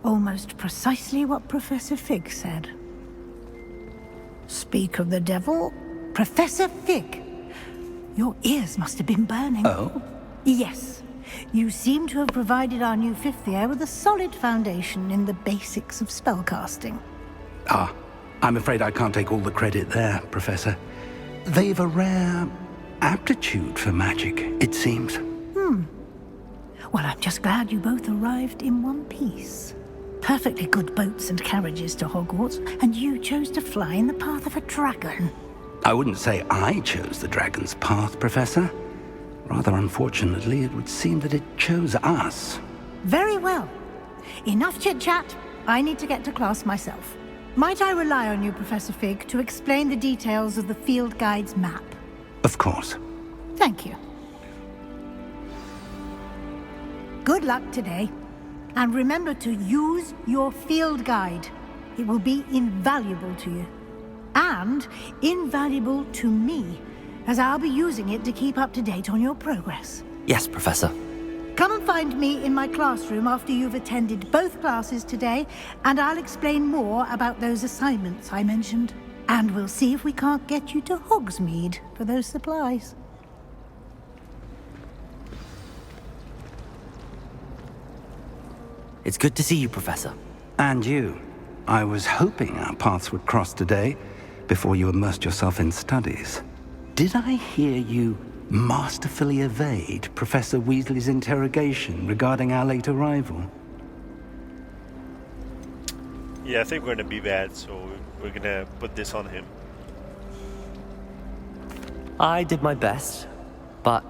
Almost precisely what Professor Fig said. Speak of the devil, Professor Fig Your ears must have been burning. Oh? Yes. You seem to have provided our new fifth year with a solid foundation in the basics of spellcasting. Ah, I'm afraid I can't take all the credit there, Professor. They've a rare aptitude for magic, it seems. Well, I'm just glad you both arrived in one piece. Perfectly good boats and carriages to Hogwarts, and you chose to fly in the path of a dragon. I wouldn't say I chose the dragon's path, Professor. Rather unfortunately, it would seem that it chose us. Very well. Enough chit-chat. I need to get to class myself. Might I rely on you, Professor Fig, to explain the details of the field guide's map? Of course. Thank you. Good luck today. And remember to use your field guide. It will be invaluable to you. And invaluable to me, as I'll be using it to keep up to date on your progress. Yes, Professor. Come and find me in my classroom after you've attended both classes today, and I'll explain more about those assignments I mentioned. And we'll see if we can't get you to Hogsmeade for those supplies. It's good to see you, Professor. And you. I was hoping our paths would cross today, before you immersed yourself in studies. Did I hear you masterfully evade Professor Weasley's interrogation regarding our late arrival? Yeah, I think we're gonna be bad, so we're gonna put this on him. I did my best, but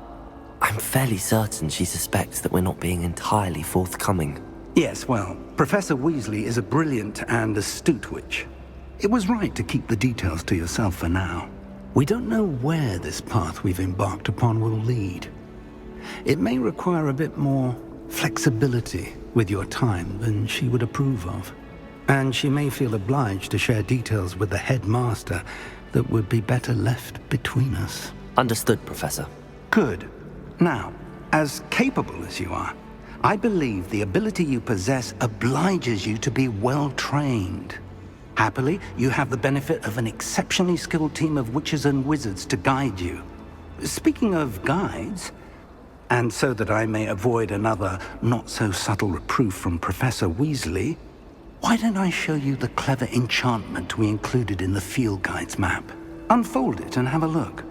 I'm fairly certain she suspects that we're not being entirely forthcoming. Yes, well, Professor Weasley is a brilliant and astute witch. It was right to keep the details to yourself for now. We don't know where this path we've embarked upon will lead. It may require a bit more flexibility with your time than she would approve of. And she may feel obliged to share details with the headmaster that would be better left between us. Understood, Professor. Good. Now, as capable as you are, I believe the ability you possess obliges you to be well trained. Happily, you have the benefit of an exceptionally skilled team of witches and wizards to guide you. Speaking of guides, and so that I may avoid another not-so-subtle reproof from Professor Weasley, why don't I show you the clever enchantment we included in the field guide's map? Unfold it and have a look.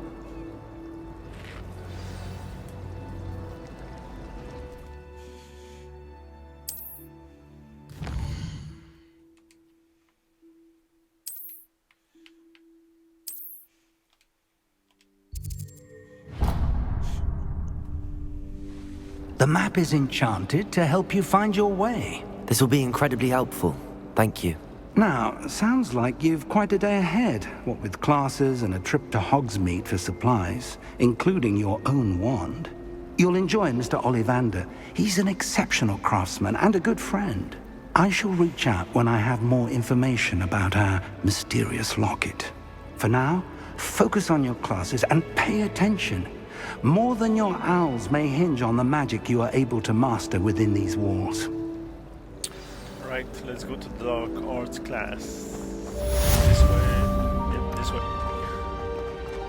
The map is enchanted to help you find your way. This will be incredibly helpful. Thank you. Now, sounds like you've quite a day ahead, what with classes and a trip to Hogsmeade for supplies, including your own wand. You'll enjoy Mr. Ollivander. He's an exceptional craftsman and a good friend. I shall reach out when I have more information about our mysterious locket. For now, focus on your classes and pay attention. More than your owls may hinge on the magic you are able to master within these walls. Right, let's go to the dark arts class. This way. Yep, this way.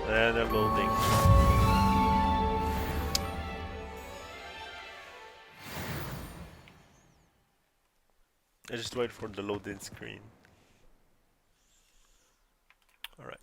And I'm loading. I just wait for the loading screen. Alright.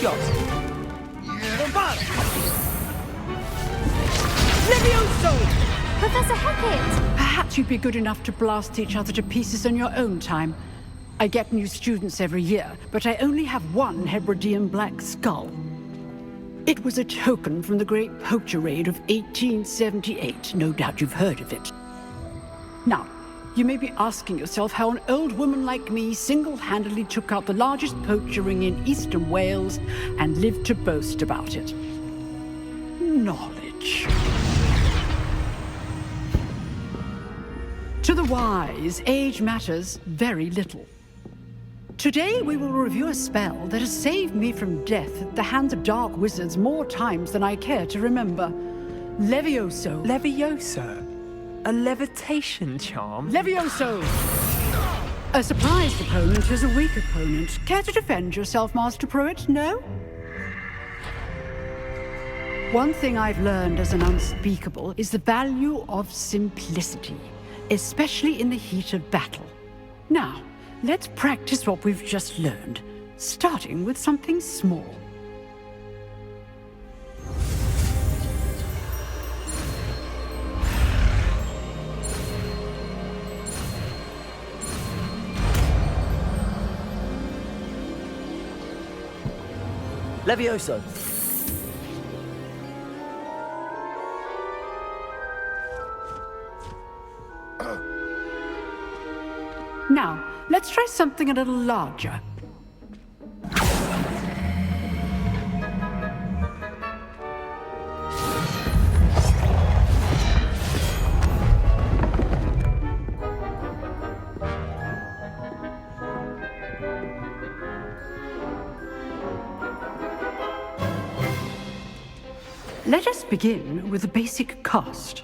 Levioso! Professor Hackett! Perhaps you'd be good enough to blast each other to pieces on your own time. I get new students every year, but I only have one Hebridean black skull. It was a token from the Great Poacher Raid of 1878. No doubt you've heard of it. Now, you may be asking yourself how an old woman like me single-handedly took out the largest poacher ring in eastern Wales and lived to boast about it. Knowledge. To the wise, age matters very little. Today we will review a spell that has saved me from death at the hands of dark wizards more times than I care to remember. Levioso. Levioso? A levitation charm? Levioso! A surprised opponent is a weak opponent. Care to defend yourself, Master Pruitt? No? One thing I've learned as an unspeakable is the value of simplicity, especially in the heat of battle. Now, let's practice what we've just learned, starting with something small. Levioso! Now, let's try something a little larger. Let us begin with the basic cast.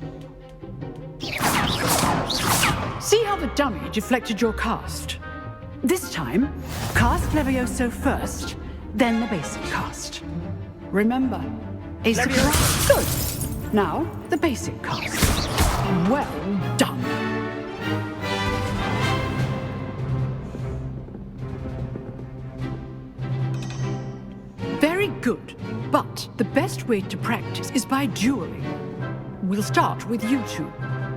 See how the dummy deflected your cast? This time, cast Levioso first, then the basic cast. Remember, a surprise. Good. Now, the basic cast. Well done. Very good. But the best way to practice is by dueling. We'll start with you two.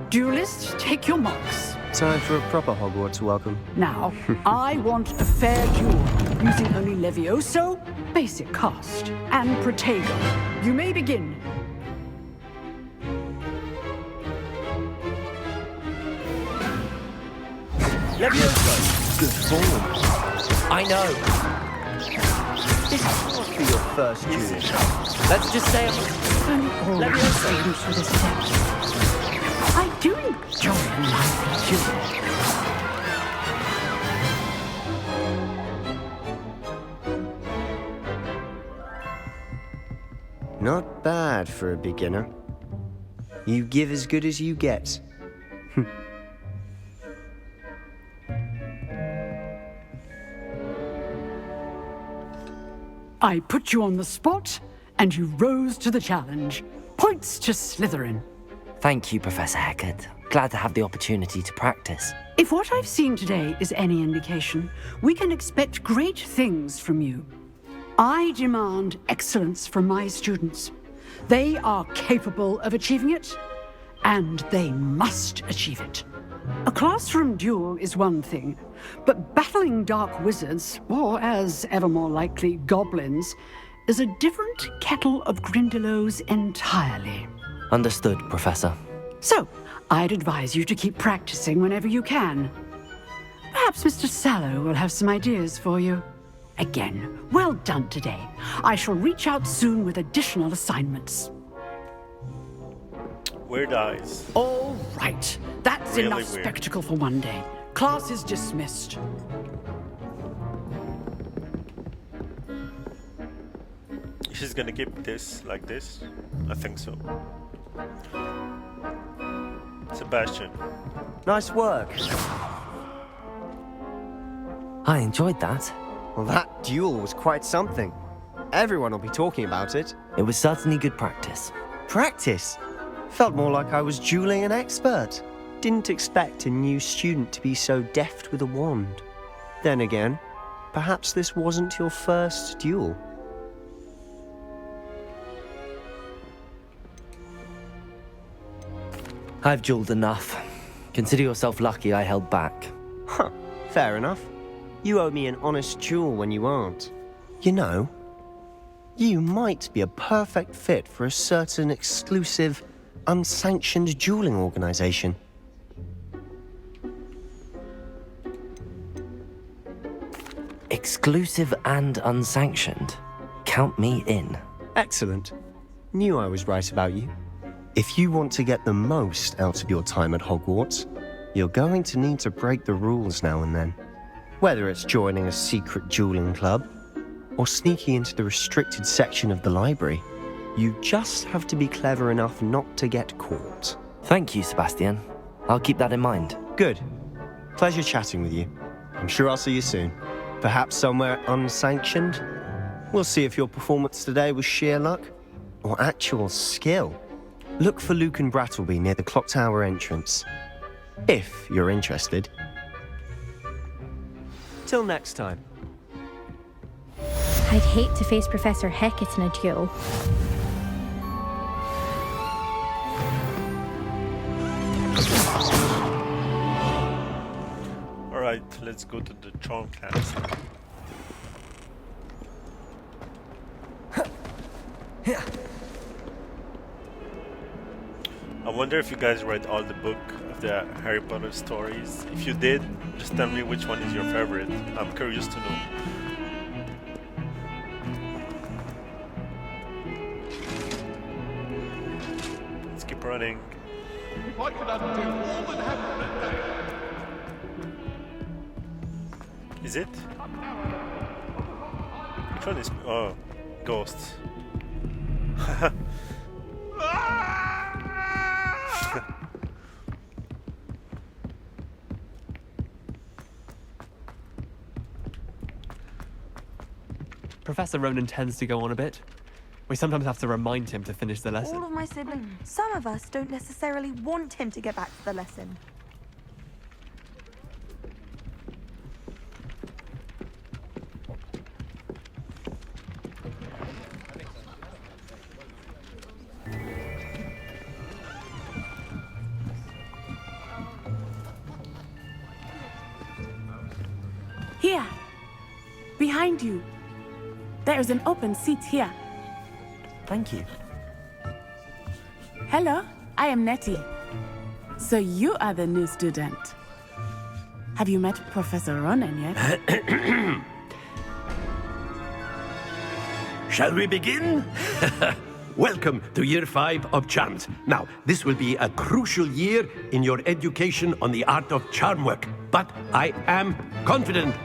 Duelists, take your marks. Time for a proper Hogwarts welcome. Now, I want a fair duel, using only Levioso, basic cast, and Protego. You may begin. Levioso! Good form. I know. This is hard for your first duel. Let's just say Levioso for this test. I do enjoy a lively duel. Not bad for a beginner. You give as good as you get. I put you on the spot, and you rose to the challenge. Points to Slytherin. Thank you, Professor Hackett. Glad to have the opportunity to practice. If what I've seen today is any indication, we can expect great things from you. I demand excellence from my students. They are capable of achieving it, and they must achieve it. A classroom duel is one thing, but battling dark wizards, or as ever more likely, goblins, is a different kettle of Grindylows entirely. Understood, Professor. So, I'd advise you to keep practicing whenever you can. Perhaps Mr. Sallow will have some ideas for you. Again, well done today. I shall reach out soon with additional assignments. Weird eyes. All right. That's Really enough weird. spectacle for one day. Class is dismissed. She's gonna keep this like this? I think so. Sebastian. Nice work. I enjoyed that. Well, that duel was quite something. Everyone will be talking about it. It was certainly good practice. Practice? Felt more like I was dueling an expert. Didn't expect a new student to be so deft with a wand. Then again, perhaps this wasn't your first duel. I've jeweled enough. Consider yourself lucky I held back. Huh, fair enough. You owe me an honest jewel when you aren't. You know, you might be a perfect fit for a certain exclusive, unsanctioned dueling organization. Exclusive and unsanctioned. Count me in. Excellent. Knew I was right about you. If you want to get the most out of your time at Hogwarts, you're going to need to break the rules now and then. Whether it's joining a secret dueling club, or sneaking into the restricted section of the library, you just have to be clever enough not to get caught. Thank you, Sebastian. I'll keep that in mind. Good. Pleasure chatting with you. I'm sure I'll see you soon. Perhaps somewhere unsanctioned? We'll see if your performance today was sheer luck or actual skill. Look for Luke and Brattleby near the clock tower entrance, if you're interested. Till next time. I'd hate to face Professor Hecat in a duel. Alright, let's go to the charm class. I wonder if you guys read all the book of the Harry Potter stories. If you did, just tell me which one is your favorite. I'm curious to know. Let's keep running. If I could undo all that happened that day. Is it? Which one is... Oh, ghosts. Professor Ronan tends to go on a bit. We sometimes have to remind him to finish the lesson. All of my siblings. Some of us don't necessarily want him to get back to the lesson. Here, behind you. There's an open seat here. Thank you. Hello, I am Nettie. So you are the new student. Have you met Professor Ronan yet? Shall we begin? Welcome to Year 5 of Charms. Now, this will be a crucial year in your education on the art of charm work. But I am confident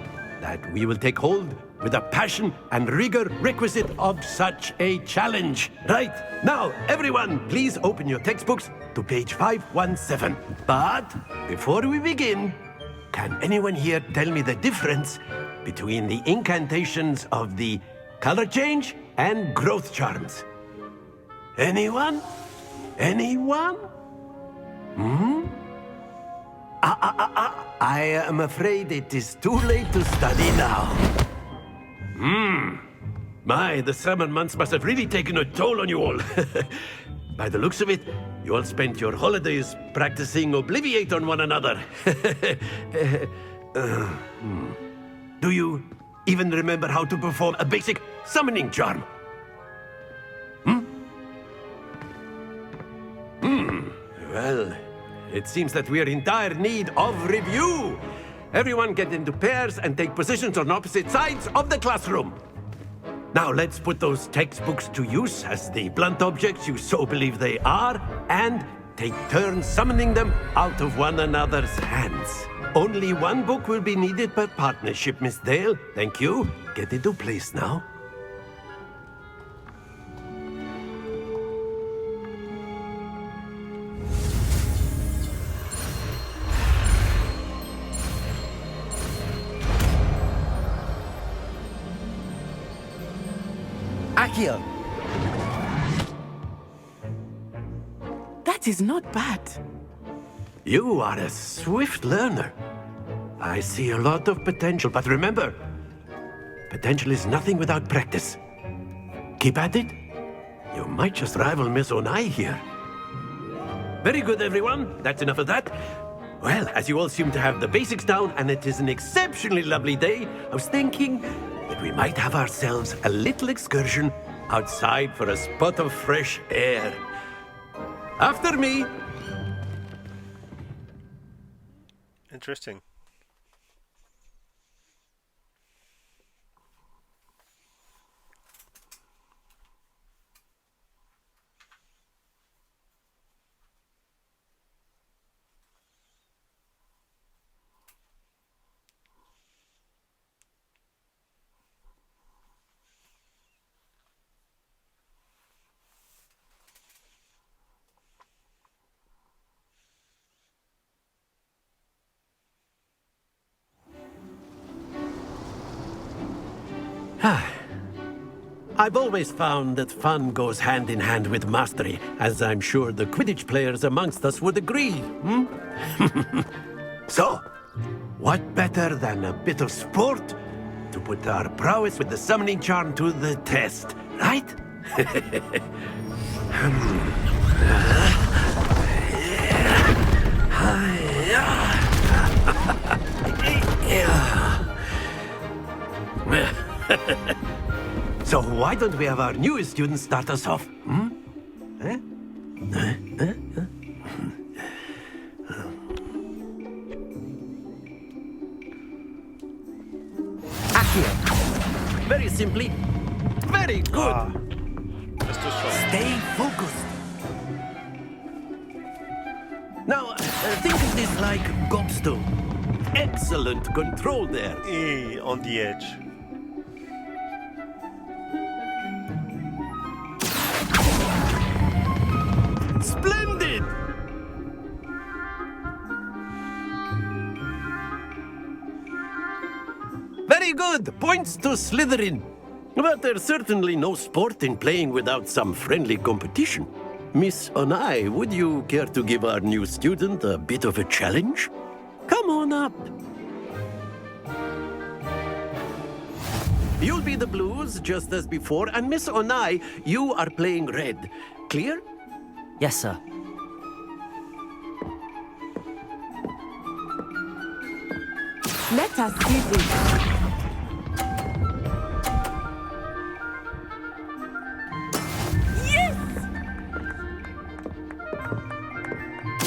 that we will take hold with the passion and rigor requisite of such a challenge. Right, now, everyone, please open your textbooks to page 517. But before we begin, can anyone here tell me the difference between the incantations of the color change and growth charms? Anyone? Anyone? I am afraid it is too late to study now. My, the summer months must have really taken a toll on you all. By the looks of it, you all spent your holidays practicing Obliviate on one another. Do you even remember how to perform a basic summoning charm? Well, it seems that we are in dire need of review. Everyone get into pairs and take positions on opposite sides of the classroom. Now let's put those textbooks to use as the blunt objects you so believe they are, and take turns summoning them out of one another's hands. Only one book will be needed per partnership, Miss Dale. Thank you. Get into place now. Accio! That is not bad. You are a swift learner. I see a lot of potential, but remember, potential is nothing without practice. Keep at it. You might just rival Miss Onai here. Very good, everyone. That's enough of that. Well, as you all seem to have the basics down, and it is an exceptionally lovely day, I was thinking that we might have ourselves a little excursion outside for a spot of fresh air. After me. Interesting. I've always found that fun goes hand in hand with mastery, as I'm sure the Quidditch players amongst us would agree. So, what better than a bit of sport to put our prowess with the summoning charm to the test, right? So why don't we have our newest student start us off? Accio. Very simply, very good. Stay focused. Now, think of this like gobstone. Excellent control there. On the edge. Splendid! Very good. Points to Slytherin. But there's certainly no sport in playing without some friendly competition. Miss Onai, would you care to give our new student a bit of a challenge? Come on up. You'll be the blues, just as before, and Miss Onai, you are playing red. Clear? Yes, sir. Let us see this. Yes!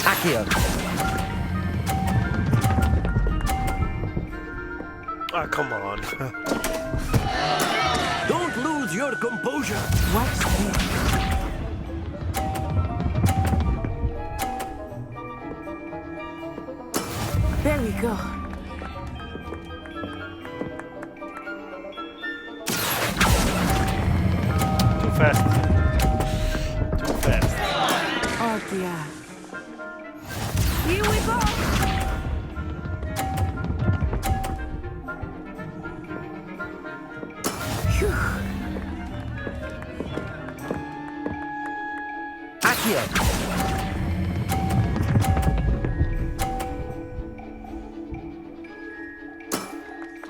Accio. Ah, come on. Don't lose your composure. Watch this. There we go. Too fast. Too fast. Oh dear. Here we go. Phew. Accio.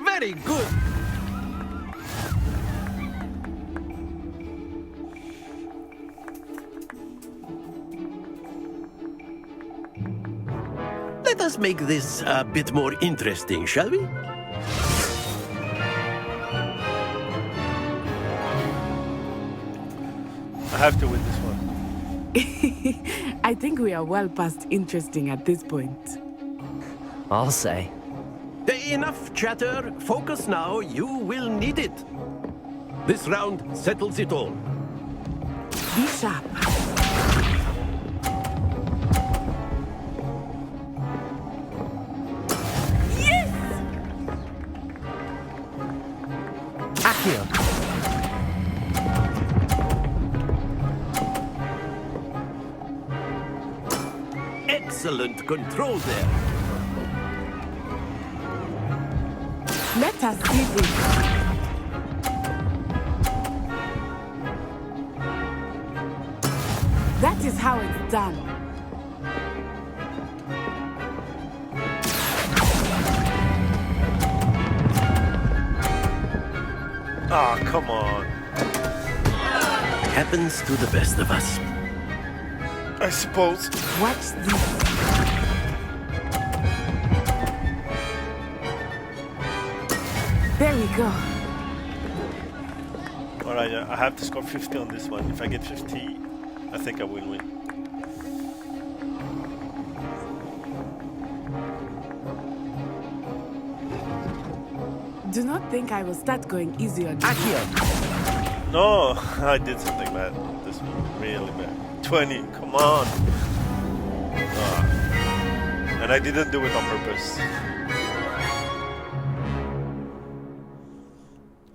Very good. Let us make this a bit more interesting, shall we? I have to win this one. I think we are well past interesting at this point. I'll say. Enough chatter. Focus now. You will need it. This round settles it all. Be sharp. Yes! Accio. Excellent control there. Let us see this. That is how it's done. Ah, come on. Happens to the best of us. I suppose. What's this? There we go. Alright, I have to score 50 on this one. If I get 50, I think I will win. Do not think I will start going easy on you. No, I did something bad. This one really bad. 20, come on. And I didn't do it on purpose.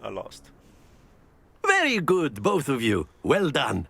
I lost. Very good, both of you. Well done.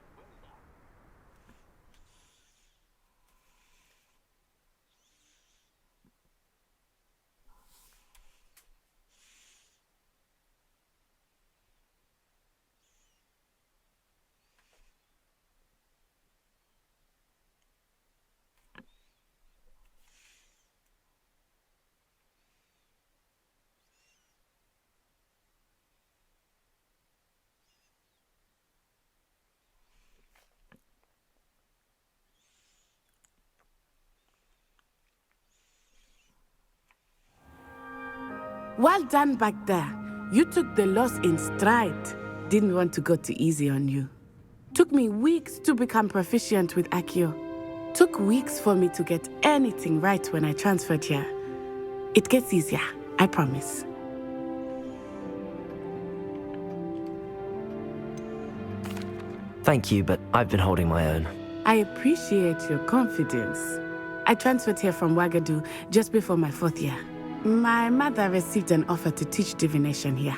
Well done back there. You took the loss in stride. Didn't want to go too easy on you. Took me weeks to become proficient with Accio. Took weeks for me to get anything right when I transferred here. It gets easier, I promise. Thank you, but I've been holding my own. I appreciate your confidence. I transferred here from Wagadu just before my 4th year. My mother received an offer to teach divination here.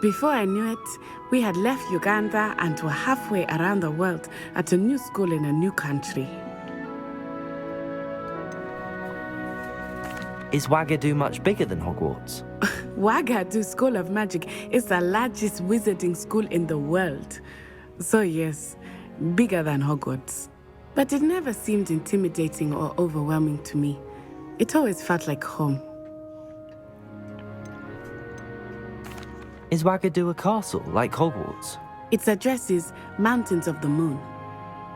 Before I knew it, we had left Uganda and were halfway around the world at a new school in a new country. Is Wagadu much bigger than Hogwarts? Wagadu School of Magic is the largest wizarding school in the world. So yes, bigger than Hogwarts. But it never seemed intimidating or overwhelming to me. It always felt like home. Is Wagadu a castle, like Hogwarts? Its address is Mountains of the Moon.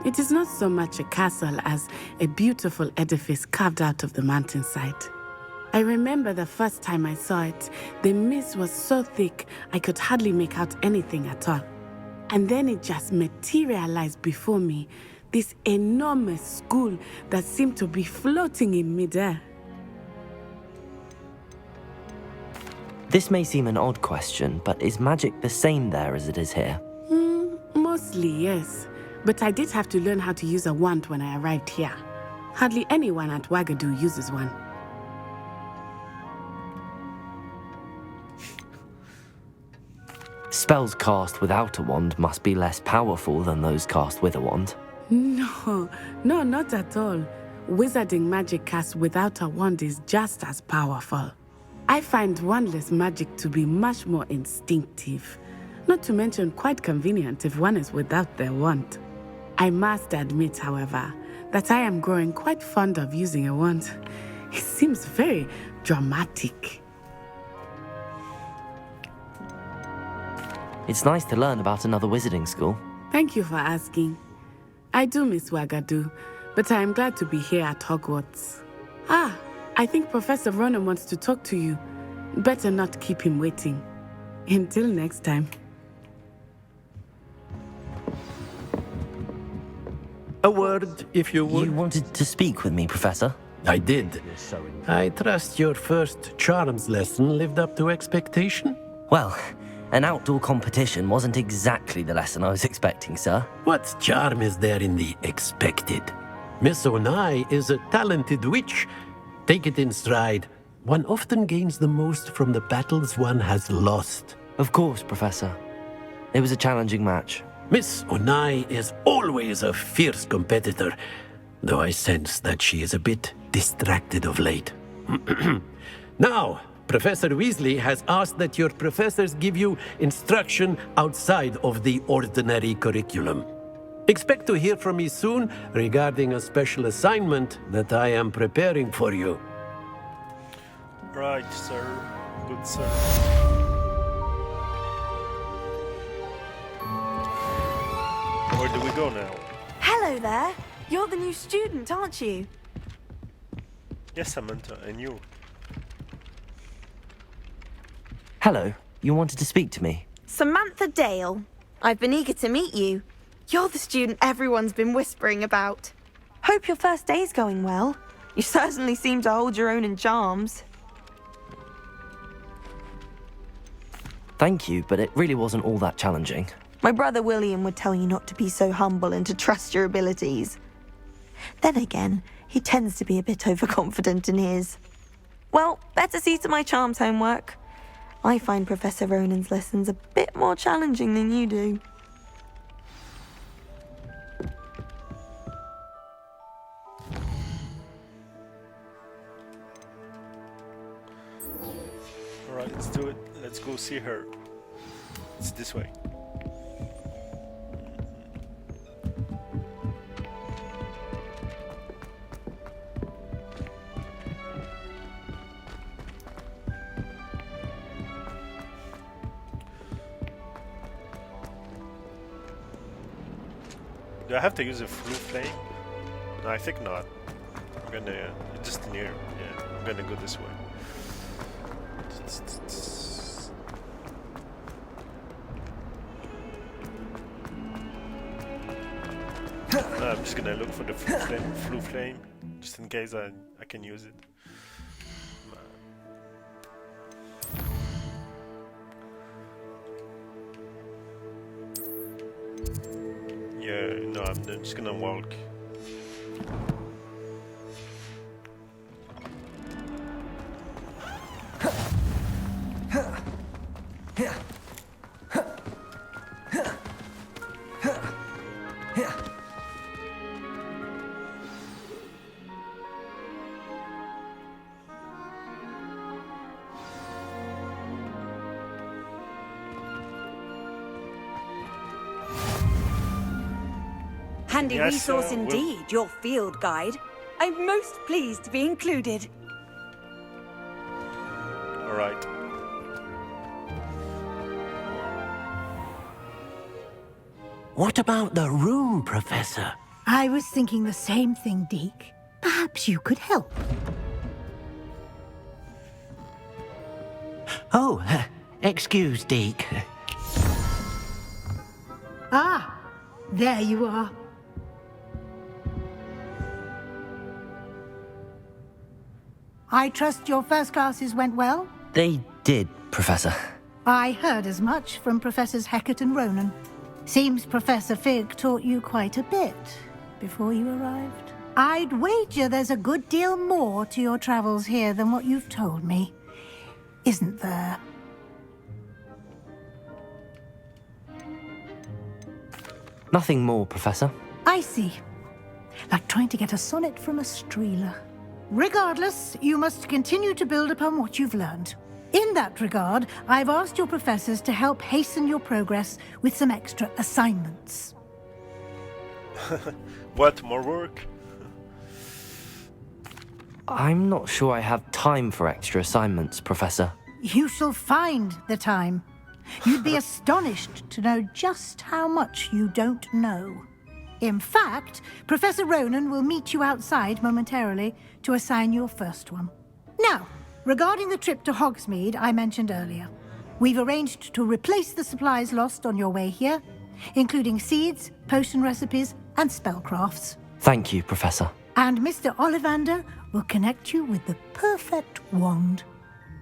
It is not so much a castle as a beautiful edifice carved out of the mountainside. I remember the first time I saw it, the mist was so thick I could hardly make out anything at all. And then it just materialized before me, this enormous school that seemed to be floating in midair. This may seem an odd question, but is magic the same there as it is here? Mostly, yes. But I did have to learn how to use a wand when I arrived here. Hardly anyone at Wagadu uses one. Spells cast without a wand must be less powerful than those cast with a wand. No, not at all. Wizarding magic cast without a wand is just as powerful. I find wandless magic to be much more instinctive, not to mention quite convenient if one is without their wand. I must admit, however, that I am growing quite fond of using a wand. It seems very dramatic. It's nice to learn about another wizarding school. Thank you for asking. I do miss Wagadu, but I am glad to be here at Hogwarts. I think Professor Ronan wants to talk to you. Better not keep him waiting. Until next time. A word, if you would. You wanted to speak with me, Professor? I did. I trust your first charms lesson lived up to expectation? Well, an outdoor competition wasn't exactly the lesson I was expecting, sir. What charm is there in the expected? Miss Onai is a talented witch. Take it in stride. One often gains the most from the battles one has lost. Of course, Professor. It was a challenging match. Miss Onai is always a fierce competitor, though I sense that she is a bit distracted of late. Now, Professor Weasley has asked that your professors give you instruction outside of the ordinary curriculum. Expect to hear from me soon regarding a special assignment that I am preparing for you. Right, sir. Good sir. Where do we go now? Hello there. You're the new student, aren't you? Yes, Samantha, and you. Hello, you wanted to speak to me? Samantha Dale. I've been eager to meet you. You're the student everyone's been whispering about. Hope your first day's going well. You certainly seem to hold your own in charms. Thank you, but it really wasn't all that challenging. My brother William would tell you not to be so humble and to trust your abilities. Then again, he tends to be a bit overconfident in his. Well, better see to my charms homework. I find Professor Ronan's lessons a bit more challenging than you do. Alright, let's do it. Let's go see her. It's this way. Do I have to use a blue flame? No, I think not. I'm gonna just near. Yeah, I'm gonna go this way. I'm just gonna look for the blue flame, just in case I can use it. Yeah, no, I'm just gonna walk. Handy Yes, resource we'll- indeed, your field guide. I'm most pleased to be included. Alright. What about the room, Professor? I was thinking the same thing, Deke. Perhaps you could help. Oh, excuse, Deke. Ah, there you are. I trust your first classes went well? They did, Professor. I heard as much from Professors Hecat and Ronan. Seems Professor Fig taught you quite a bit before you arrived. I'd wager there's a good deal more to your travels here than what you've told me. Isn't there? Nothing more, Professor. I see. Like trying to get a sonnet from a streeler. Regardless, you must continue to build upon what you've learned. In that regard, I've asked your professors to help hasten your progress with some extra assignments. What, more work? I'm not sure I have time for extra assignments, Professor. You shall find the time. You'd be astonished to know just how much you don't know. In fact, Professor Ronan will meet you outside momentarily to assign your first one. Now, regarding the trip to Hogsmeade I mentioned earlier, we've arranged to replace the supplies lost on your way here, including seeds, potion recipes, and spellcrafts. Thank you, Professor. And Mr. Ollivander will connect you with the perfect wand.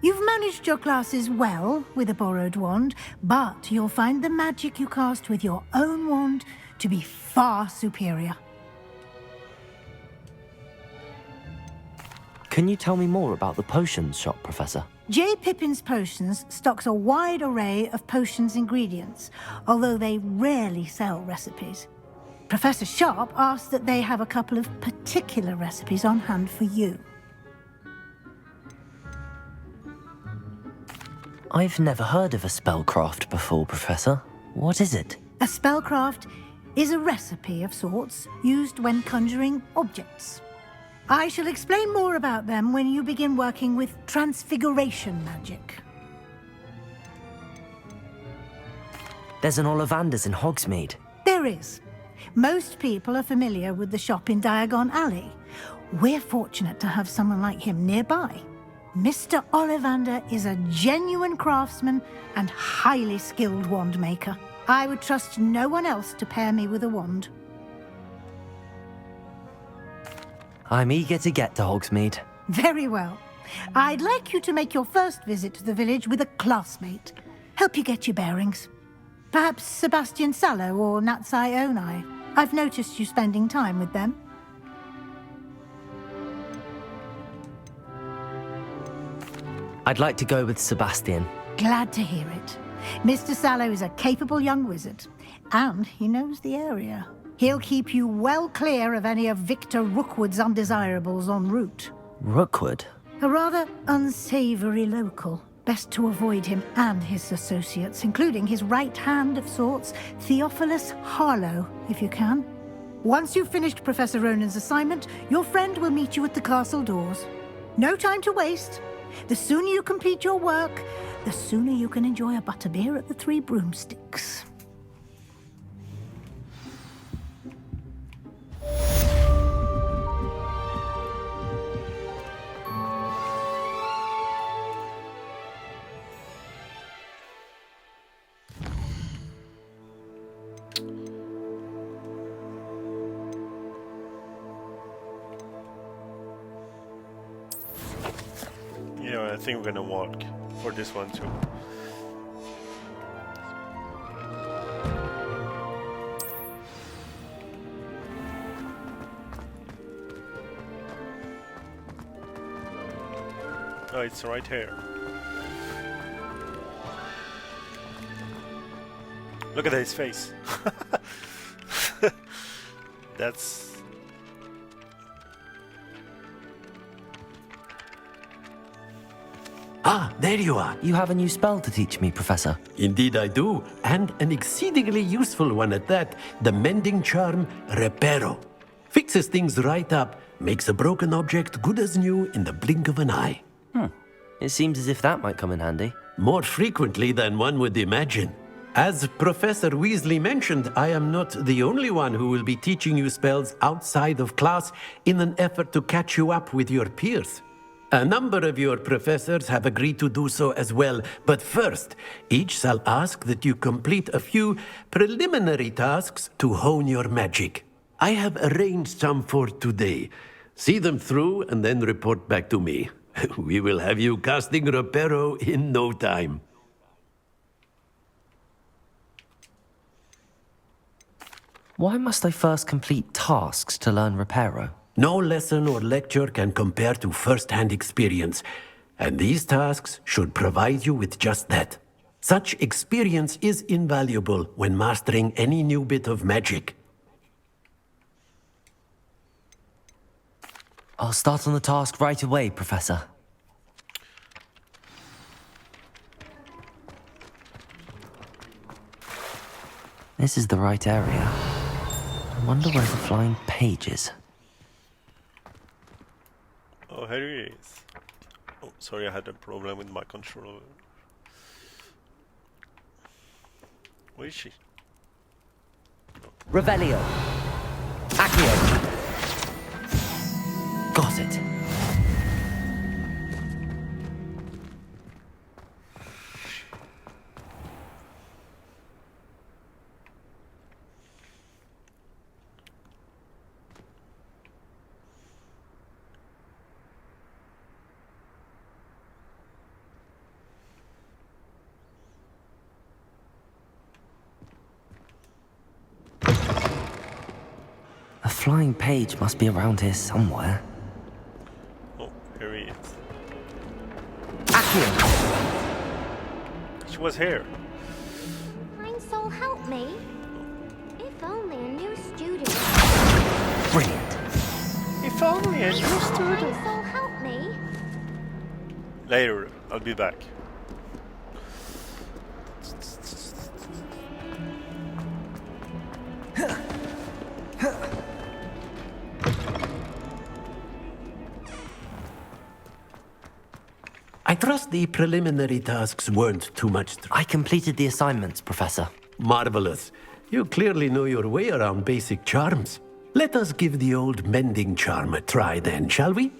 You've managed your classes well with a borrowed wand, but you'll find the magic you cast with your own wand to be far superior. Can you tell me more about the potions shop, Professor? J. Pippin's Potions stocks a wide array of potions ingredients, although they rarely sell recipes. Professor Sharp asked that they have a couple of particular recipes on hand for you. I've never heard of a spellcraft before, Professor. What is it? A spellcraft is a recipe of sorts used when conjuring objects. I shall explain more about them when you begin working with transfiguration magic. There's an Ollivander's in Hogsmeade. There is. Most people are familiar with the shop in Diagon Alley. We're fortunate to have someone like him nearby. Mr. Ollivander is a genuine craftsman and highly skilled wand maker. I would trust no one else to pair me with a wand. I'm eager to get to Hogsmeade. Very well. I'd like you to make your first visit to the village with a classmate. Help you get your bearings. Perhaps Sebastian Sallow or Natsai Onai. I've noticed you spending time with them. I'd like to go with Sebastian. Glad to hear it. Mr. Sallow is a capable young wizard, and he knows the area. He'll keep you well clear of any of Victor Rookwood's undesirables en route. Rookwood? A rather unsavory local. Best to avoid him and his associates, including his right hand of sorts, Theophilus Harlow, if you can. Once you've finished Professor Ronan's assignment, your friend will meet you at the castle doors. No time to waste. The sooner you complete your work, the sooner you can enjoy a butterbeer at the Three Broomsticks. Yeah, I think we're gonna walk for this one too. Oh, it's right here. Look at his face. That's... Ah, there you are. You have a new spell to teach me, Professor. Indeed I do, and an exceedingly useful one at that. The mending charm, Reparo. Fixes things right up, makes a broken object good as new in the blink of an eye. It seems as if that might come in handy. More frequently than one would imagine. As Professor Weasley mentioned, I am not the only one who will be teaching you spells outside of class in an effort to catch you up with your peers. A number of your professors have agreed to do so as well, but first, each shall ask that you complete a few preliminary tasks to hone your magic. I have arranged some for today. See them through and then report back to me. We will have you casting Reparo in no time. Why must I first complete tasks to learn Reparo? No lesson or lecture can compare to first-hand experience, and these tasks should provide you with just that. Such experience is invaluable when mastering any new bit of magic. I'll start on the task right away, Professor. This is the right area. I wonder where the flying page is. Oh, here he is. Oh, sorry, I had a problem with my controller. Where is she? Revelio. Accio. Got it. The flying page must be around here somewhere. Oh, here he is. Accio! She was here. Kind soul, help me. If only a new student. Brilliant. If only a new student. Kind soul, help me. Later, I'll be back. I trust the preliminary tasks weren't too much. I completed the assignments, Professor. Marvelous. You clearly know your way around basic charms. Let us give the old mending charm a try then, shall we?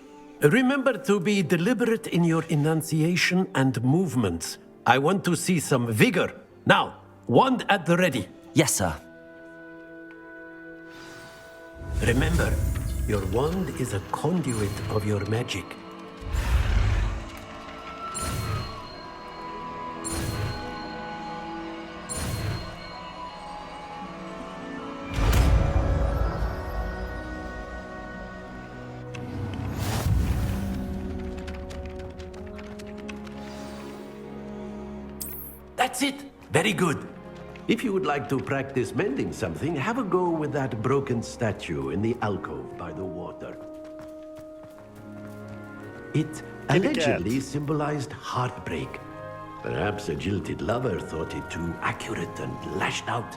Remember to be deliberate in your enunciation and movements. I want to see some vigor. Now, wand at the ready. Yes, sir. Remember, your wand is a conduit of your magic. That's it. Very good. If you would like to practice mending something, have a go with that broken statue in the alcove by the water. It allegedly symbolized heartbreak. Perhaps a jilted lover thought it too accurate and lashed out.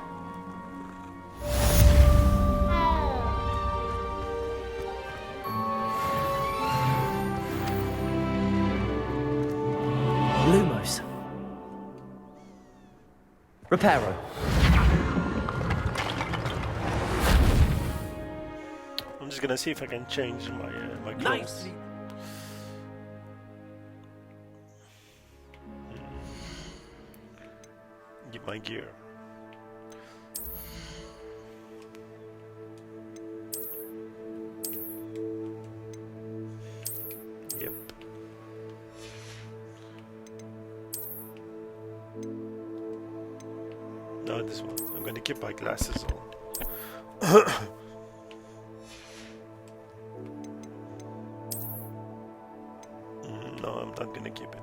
Lumos. Reparo. I'm just gonna see if I can change my clothes. Nicely. Get my gear. Yep. No, this one. I'm gonna keep my glasses on. No, I'm not gonna keep it.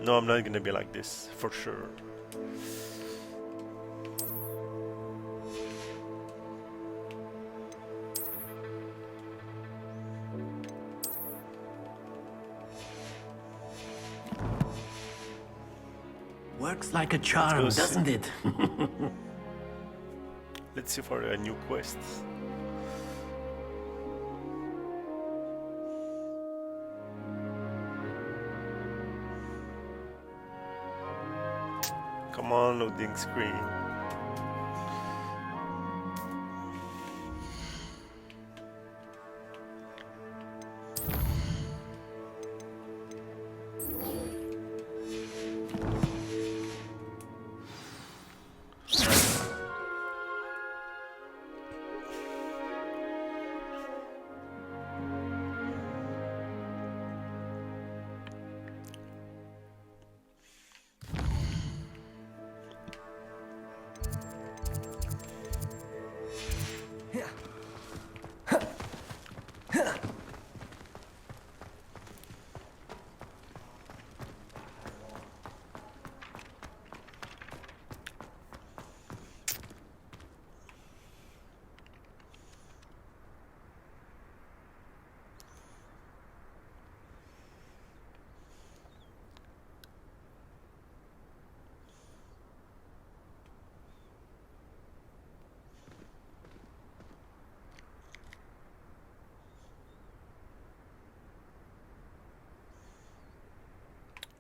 No, I'm not gonna be like this, for sure. Works like a charm, doesn't it? Let's see for a new quest. Come on, loading screen.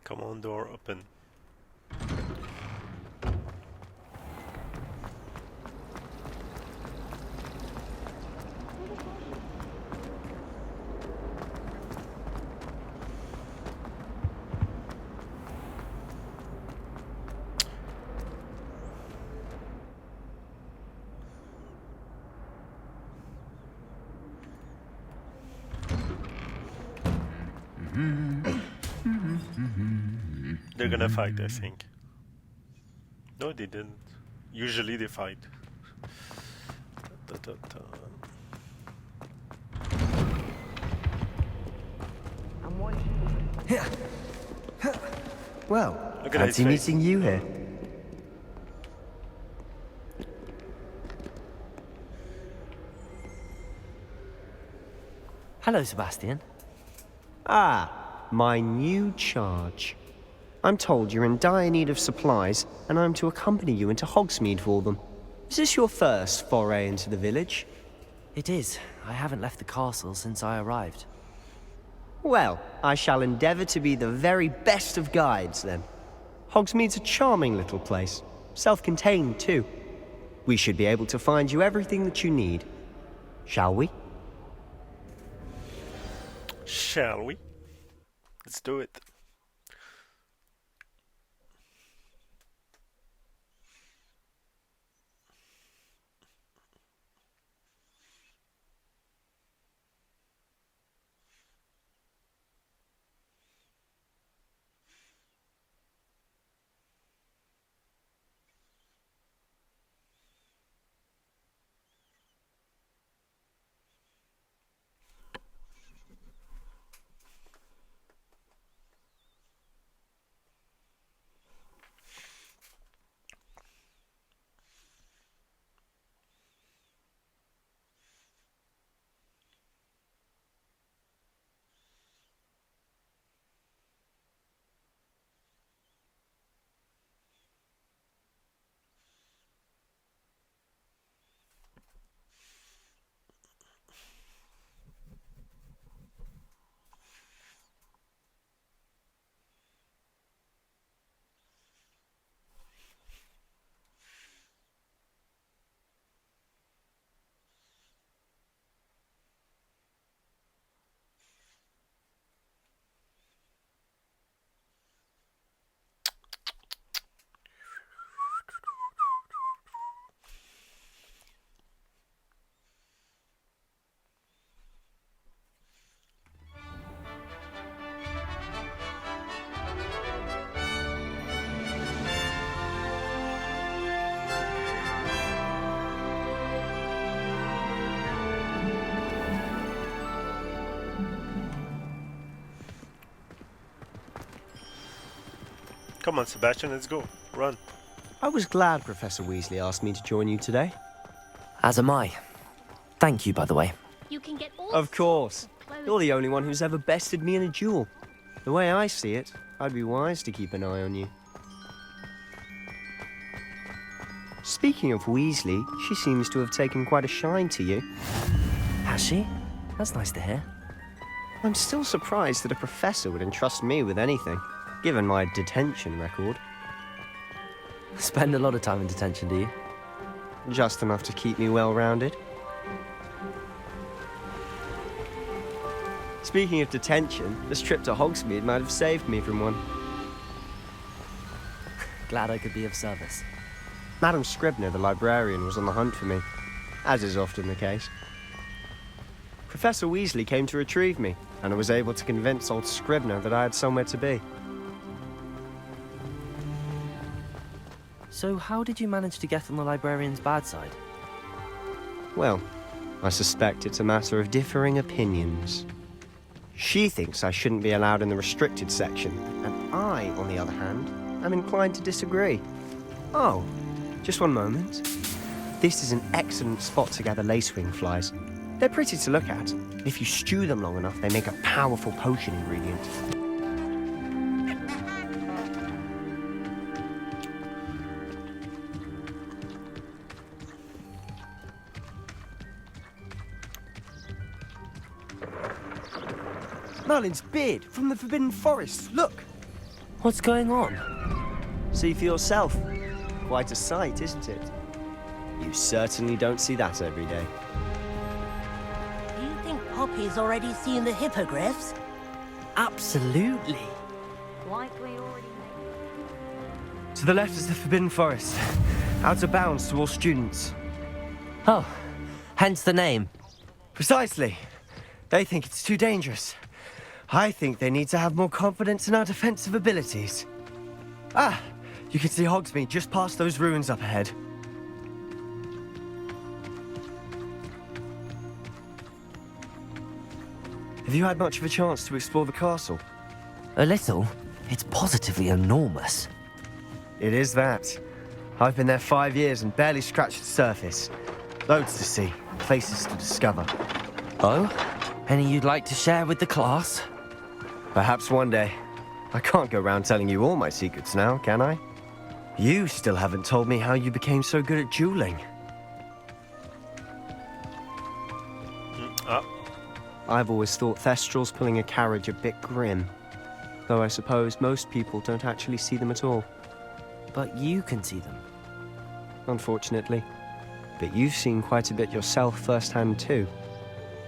Come on, door open. They're gonna fight, I think. No, they didn't. Usually they fight. Well, Look at his fancy face. meeting you here. Hello, Sebastian. Ah, my new charge. I'm told you're in dire need of supplies, and I'm to accompany you into Hogsmeade for them. Is this your first foray into the village? It is. I haven't left the castle since I arrived. Well, I shall endeavour to be the very best of guides, then. Hogsmeade's a charming little place. Self-contained, too. We should be able to find you everything that you need. Shall we? Shall we? Let's do it. Come on, Sebastian, let's go. Run. I was glad Professor Weasley asked me to join you today. As am I. Thank you, by the way. You can get all Of course. You're the only one who's ever bested me in a duel. The way I see it, I'd be wise to keep an eye on you. Speaking of Weasley, she seems to have taken quite a shine to you. Has she? That's nice to hear. I'm still surprised that a professor would entrust me with anything, given my detention record. Spend a lot of time in detention, do you? Just enough to keep me well-rounded. Speaking of detention, this trip to Hogsmeade might have saved me from one. Glad I could be of service. Madam Scribner, the librarian, was on the hunt for me, as is often the case. Professor Weasley came to retrieve me, and I was able to convince old Scribner that I had somewhere to be. So how did you manage to get on the librarian's bad side? Well, I suspect it's a matter of differing opinions. She thinks I shouldn't be allowed in the restricted section, and I, on the other hand, am inclined to disagree. Oh, just one moment. This is an excellent spot to gather lacewing flies. They're pretty to look at. If you stew them long enough, they make a powerful potion ingredient. Merlin's beard from the Forbidden Forest. Look! What's going on? See for yourself. Quite a sight, isn't it? You certainly don't see that every day. Do you think Poppy's already seen the hippogriffs? Absolutely. Like we already To the left is the Forbidden Forest. Out of bounds to all students. Oh, hence the name. Precisely. They think it's too dangerous. I think they need to have more confidence in our defensive abilities. Ah, you can see Hogsmeade just past those ruins up ahead. Have you had much of a chance to explore the castle? A little. It's positively enormous. It is that. I've been there 5 years and barely scratched the surface. Loads to see, places to discover. Oh? Any you'd like to share with the class? Perhaps one day. I can't go around telling you all my secrets now, can I? You still haven't told me how you became so good at dueling. I've always thought Thestrals pulling a carriage a bit grim. Though I suppose most people don't actually see them at all. But you can see them. Unfortunately. But you've seen quite a bit yourself firsthand too.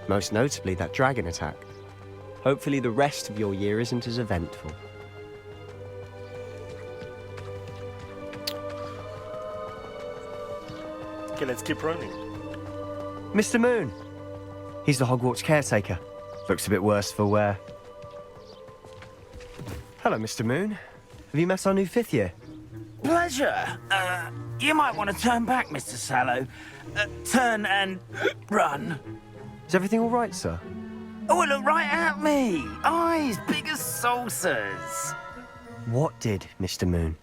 Most notably that dragon attack. Hopefully the rest of your year isn't as eventful. Okay, let's keep running. Mr. Moon! He's the Hogwarts caretaker. Looks a bit worse for wear. Hello, Mr. Moon. Have you met our new 5th year? Pleasure. You might want to turn back, Mr. Sallow. Turn and run. Is everything all right, sir? Oh, look right at me. Eyes big as saucers. What did, Mr. Moon?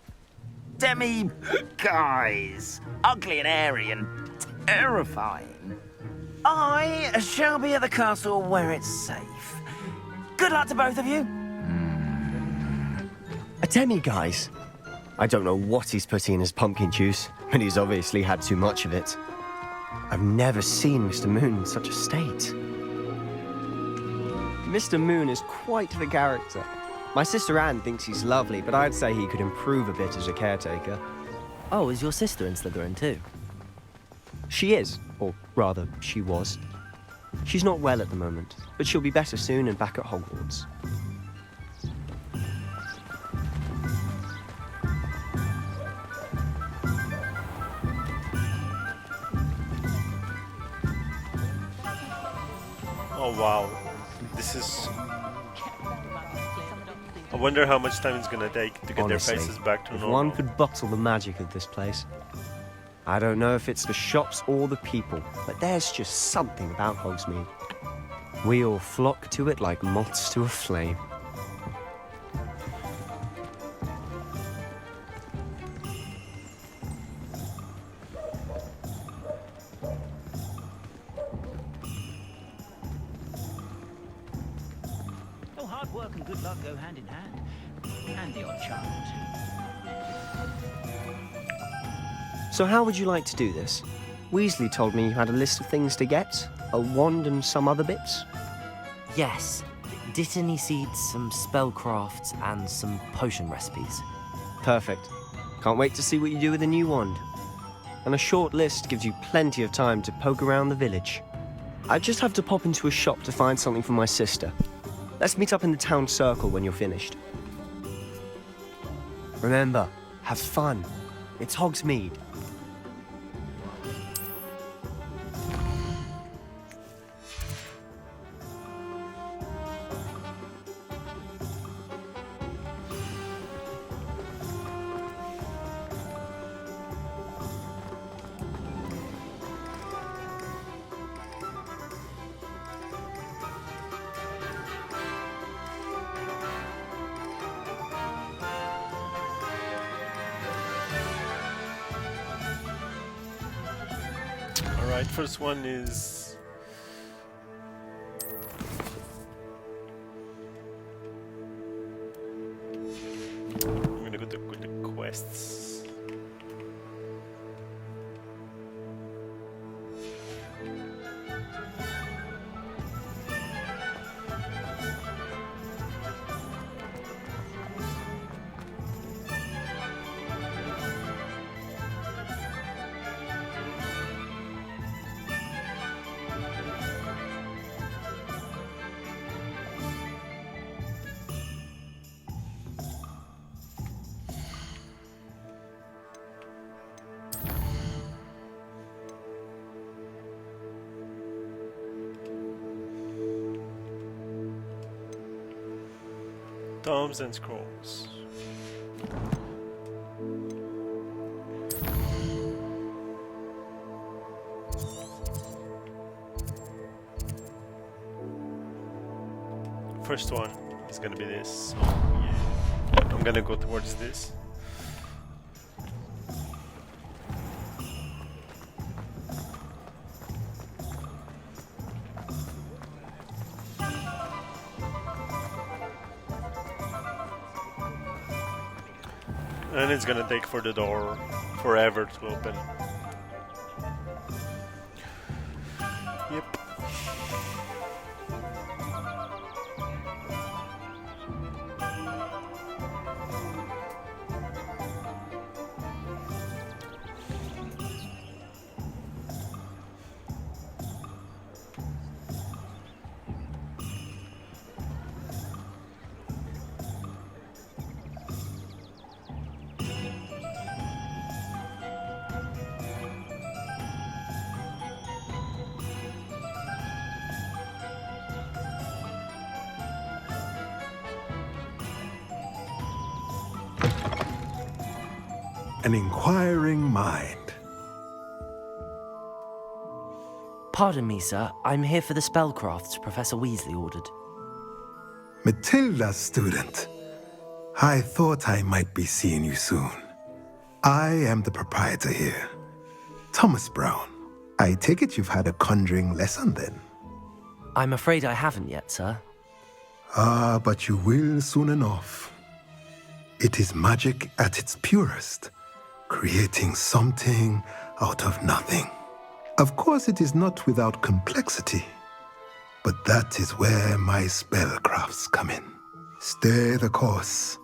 Guys. Ugly and hairy and terrifying. I shall be at the castle where it's safe. Good luck to both of you. A demi-guise? I don't know what he's putting in his pumpkin juice, but he's obviously had too much of it. I've never seen Mr. Moon in such a state. Mr. Moon is quite the character. My sister Anne thinks he's lovely, but I'd say he could improve a bit as a caretaker. Oh, is your sister in Slytherin too? She is, or rather, she was. She's not well at the moment, but she'll be better soon and back at Hogwarts. Oh wow, this is... I wonder how much time it's gonna take to get Honestly, their faces back to if normal. one could bottle the magic of this place. I don't know if it's the shops or the people, but there's just something about Hogsmeade. We all flock to it like moths to a flame. Oh, hard work and good luck go hand in hand. And the odd chance. So how would you like to do this? Weasley told me you had a list of things to get, a wand and some other bits. Yes. Dittany seeds, some spellcrafts, and some potion recipes. Perfect. Can't wait to see what you do with the new wand. And a short list gives you plenty of time to poke around the village. I just have to pop into a shop to find something for my sister. Let's meet up in the town circle when you're finished. Remember, have fun. It's Hogsmeade. Alright, first one is... I'm gonna go to the quests. Tomes and scrolls. First one is gonna be this. Oh, yeah. I'm gonna go towards this. And it's gonna take for the door forever to open. Yep. An inquiring mind. Pardon me, sir. I'm here for the spellcrafts Professor Weasley ordered. Matilda, student. I thought I might be seeing you soon. I am the proprietor here, Thomas Brown. I take it you've had a conjuring lesson then? I'm afraid I haven't yet, sir. Ah, but you will soon enough. It is magic at its purest, creating something out of nothing. Of course, it is not without complexity, but that is where my spellcrafts come in. Stay the course,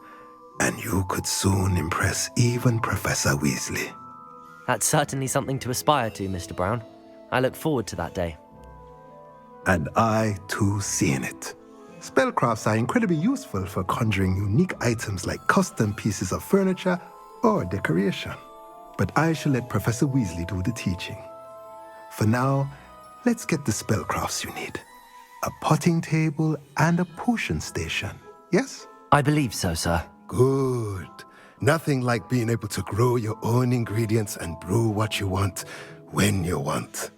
and you could soon impress even Professor Weasley. That's certainly something to aspire to, Mr. Brown. I look forward to that day. And I, too, seeing it. Spellcrafts are incredibly useful for conjuring unique items like custom pieces of furniture or decoration. But I shall let Professor Weasley do the teaching. For now, let's get the spellcrafts you need. A potting table and a potion station, yes? I believe so, sir. Good. Nothing like being able to grow your own ingredients and brew what you want when you want.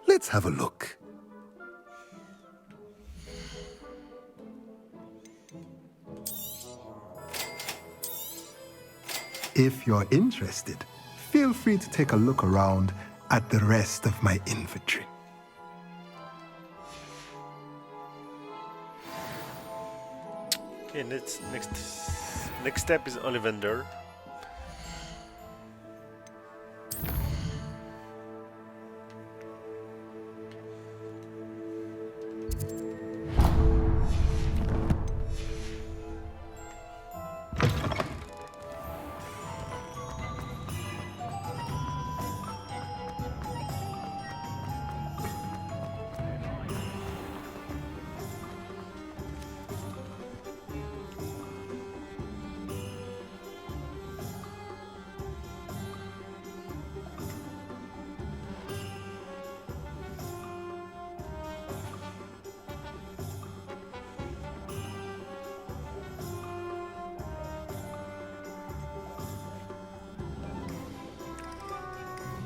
Let's have a look. If you're interested, feel free to take a look around at the rest of my inventory. Okay, next step is Ollivander.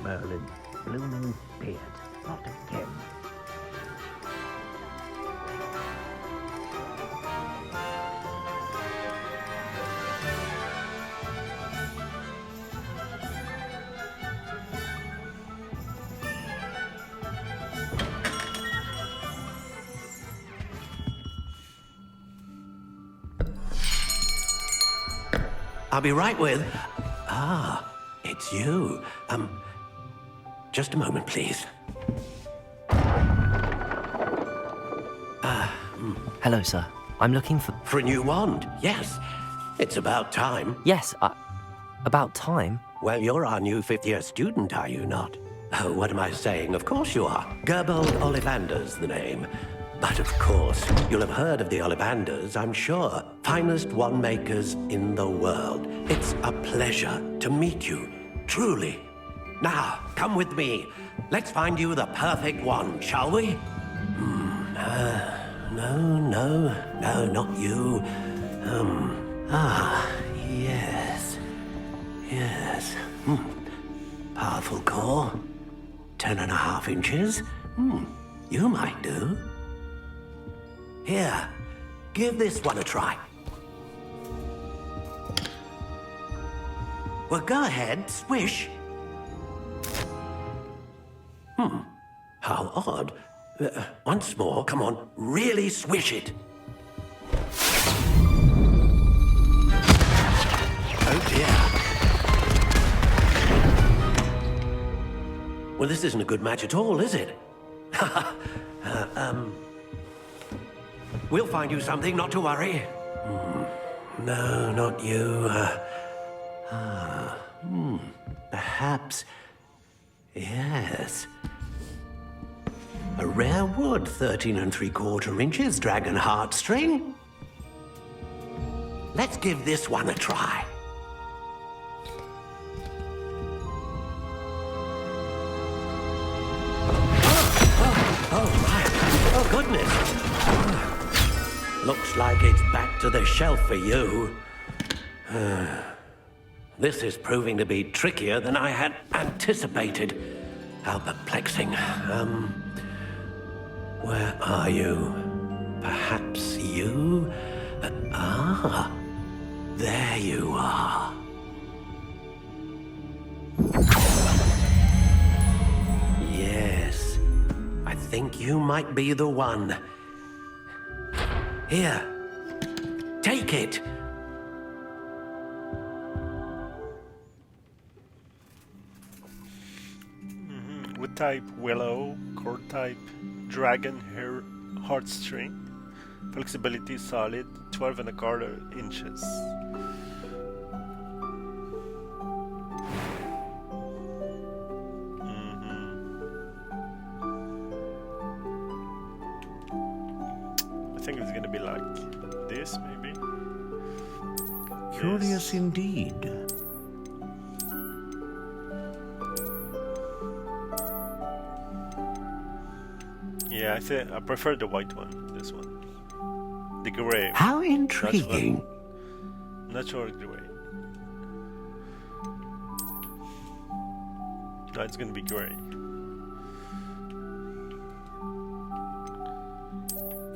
Merlin, blooming beard, not again. I'll be right with... Ah, it's you. Just a moment, please. Hello, sir. I'm looking for... For a new wand, yes. It's about time. Yes, about time? Well, you're our new fifth-year student, are you not? Oh, what am I saying? Of course you are. Gerbold Ollivander's the name. But of course, you'll have heard of the Ollivanders, I'm sure. Finest wand makers in the world. It's a pleasure to meet you, truly. Now, come with me. Let's find you the perfect wand, shall we? No, not you. Yes. Powerful core. 10.5 inches. You might do. Here, give this one a try. Well, go ahead, swish. How odd. Once more, come on, really swish it. Oh dear. Well, this isn't a good match at all, is it? We'll find you something, not to worry. No, not you. Perhaps... Yes. A rare wood, 13 3/4 inches, dragon heartstring. Let's give this one a try. Oh my! Oh goodness! Looks like it's back to the shelf for you. This is proving to be trickier than I had anticipated. How perplexing. Where are you? Perhaps you? There you are. Yes, I think you might be the one. Here, take it. Wood type willow, core type dragon hair heartstring, flexibility solid, 12 1/4 inches. I think it's gonna be like this, maybe. Curious indeed. Yeah, I prefer the white one, this one. The gray. How intriguing. Natural gray. No, it's gonna be gray.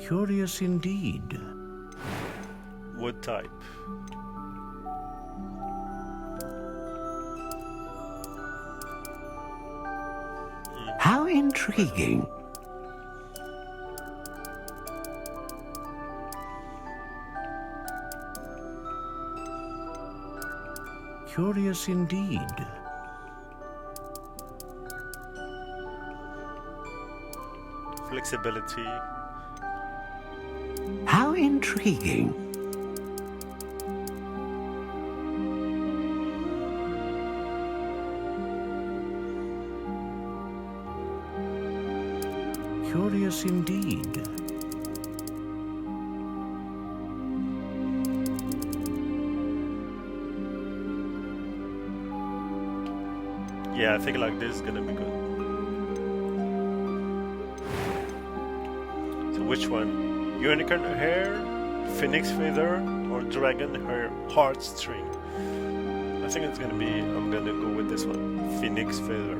Curious indeed. Wood type. How intriguing. Curious indeed. Flexibility. How intriguing. Curious indeed. Yeah, I think like this is gonna be good. So which one? Unicorn hair, phoenix feather, or dragon hair heartstring? I think it's gonna be, I'm gonna go with this one, phoenix feather.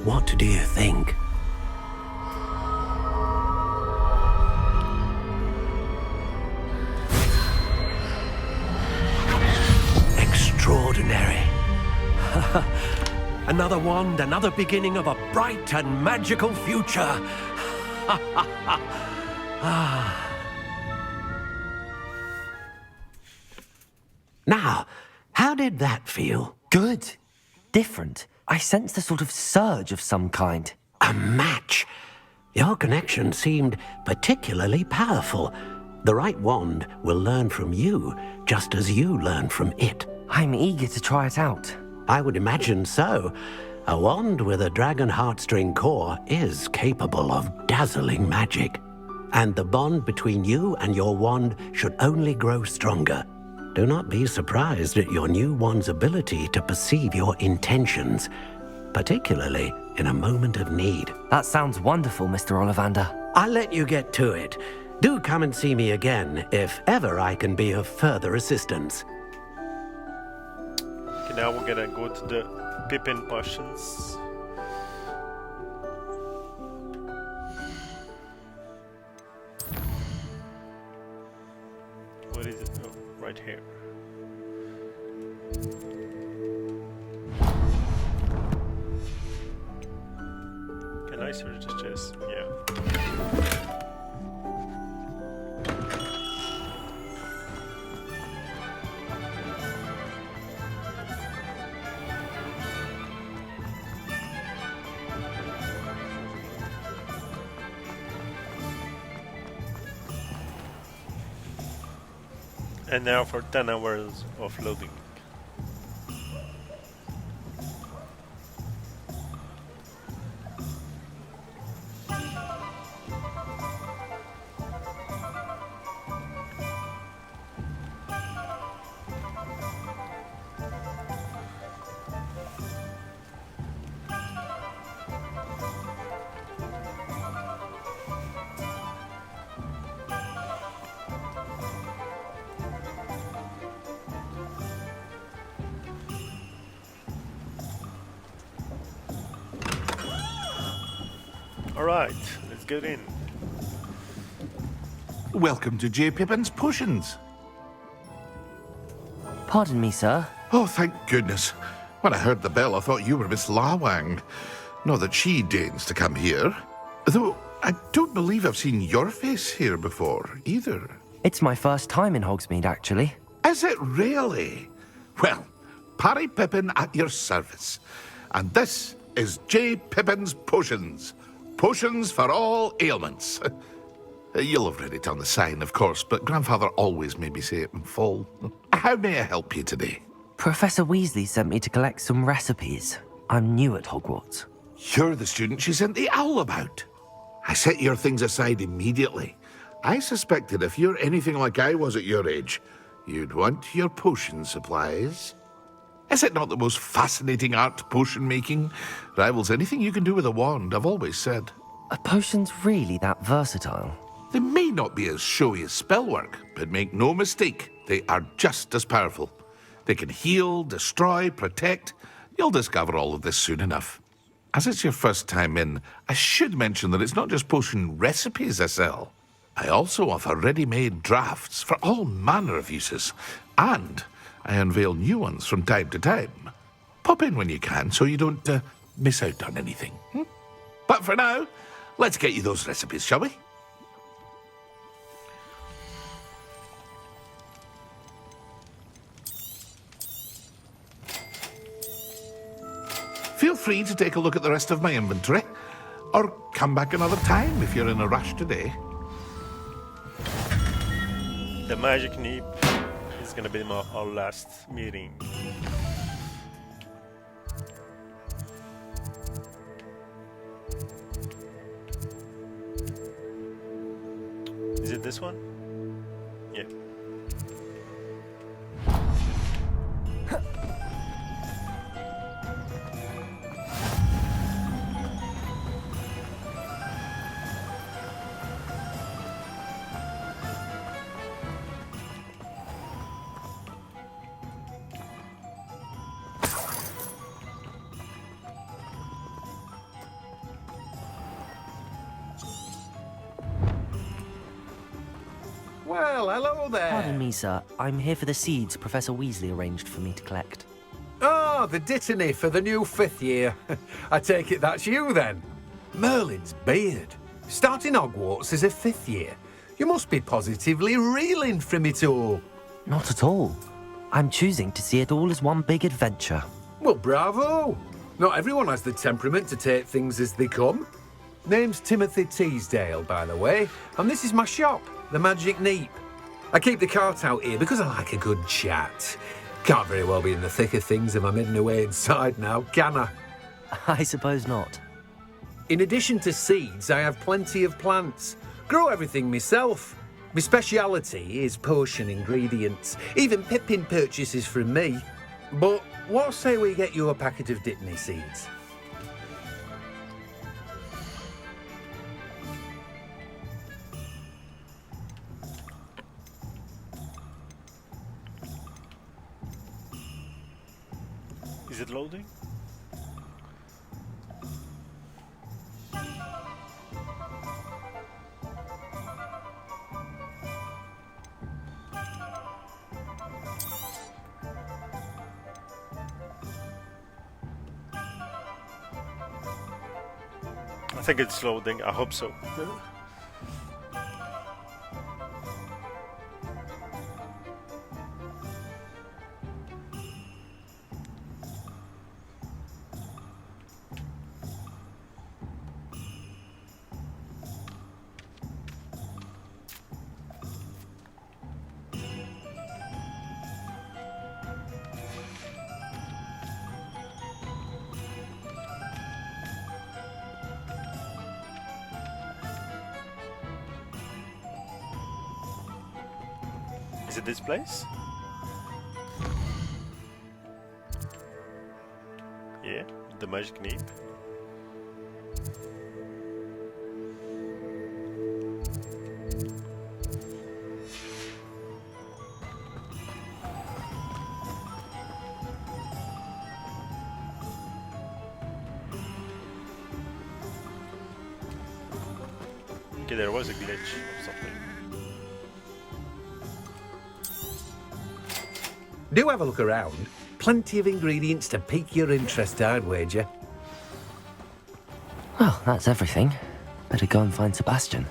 What do you think? Extraordinary. Another wand, another beginning of a bright and magical future. Now, how did that feel? Good. Different. I sensed a sort of surge of some kind. A match. Your connection seemed particularly powerful. The right wand will learn from you, just as you learn from it. I'm eager to try it out. I would imagine so. A wand with a dragon heartstring core is capable of dazzling magic. And the bond between you and your wand should only grow stronger. Do not be surprised at your new wand's ability to perceive your intentions, particularly in a moment of need. That sounds wonderful, Mr. Ollivander. I'll let you get to it. Do come and see me again if ever I can be of further assistance. Okay, now we're gonna go to the Pippin potions. What is it? Oh, right here. Can I search the chest? Yeah. And now for 10 hours of loading. Alright, let's get in. Welcome to J. Pippin's Potions. Pardon me, sir. Oh, thank goodness. When I heard the bell, I thought you were Miss Lawang. Not that she deigns to come here. Though, I don't believe I've seen your face here before, either. It's my first time in Hogsmeade, actually. Is it really? Well, Parry Pippin at your service. And this is J. Pippin's Potions. Potions for all ailments. You'll have read it on the sign, of course, but Grandfather always made me say it in full. How may I help you today? Professor Weasley sent me to collect some recipes. I'm new at Hogwarts. You're the student she sent the owl about. I set your things aside immediately. I suspected if you're anything like I was at your age, you'd want your potion supplies. Is it not the most fascinating art, potion making? Rivals anything you can do with a wand, I've always said. Are potions really that versatile? They may not be as showy as spellwork, but make no mistake, they are just as powerful. They can heal, destroy, protect. You'll discover all of this soon enough. As it's your first time in, I should mention that it's not just potion recipes I sell. I also offer ready-made drafts for all manner of uses, and I unveil new ones from time to time. Pop in when you can so you don't miss out on anything. But for now, let's get you those recipes, shall we? Feel free to take a look at the rest of my inventory, or come back another time if you're in a rush today. The magic nip is gonna be our last meeting. Is it this one? Yeah. Well, hello there. Pardon me, sir. I'm here for the seeds Professor Weasley arranged for me to collect. Oh, the dittany for the new 5th year. I take it that's you, then. Merlin's beard. Starting Hogwarts as a 5th year. You must be positively reeling from it all. Not at all. I'm choosing to see it all as one big adventure. Well, bravo. Not everyone has the temperament to take things as they come. Name's Timothy Teasdale, by the way, and this is my shop, the Magic Neep. I keep the cart out here because I like a good chat. Can't very well be in the thick of things if I'm hidden away inside now, can I? I suppose not. In addition to seeds, I have plenty of plants. Grow everything myself. My speciality is potion ingredients. Even Pippin purchases from me. But what say we get you a packet of Dittany seeds? Is it loading? I think it's loading. I hope so. Is it this place? Yeah, the magic neep. Okay, there was a glitch or something. Do have a look around. Plenty of ingredients to pique your interest, I'd wager. Well, that's everything. Better go and find Sebastian.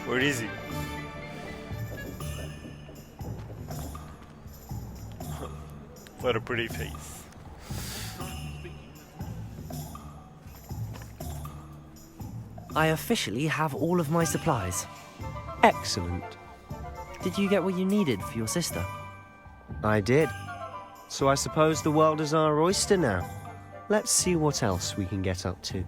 Where is he? What a pretty face. I officially have all of my supplies. Excellent. Did you get what you needed for your sister? I did. So I suppose the world is our oyster now. Let's see what else we can get up to.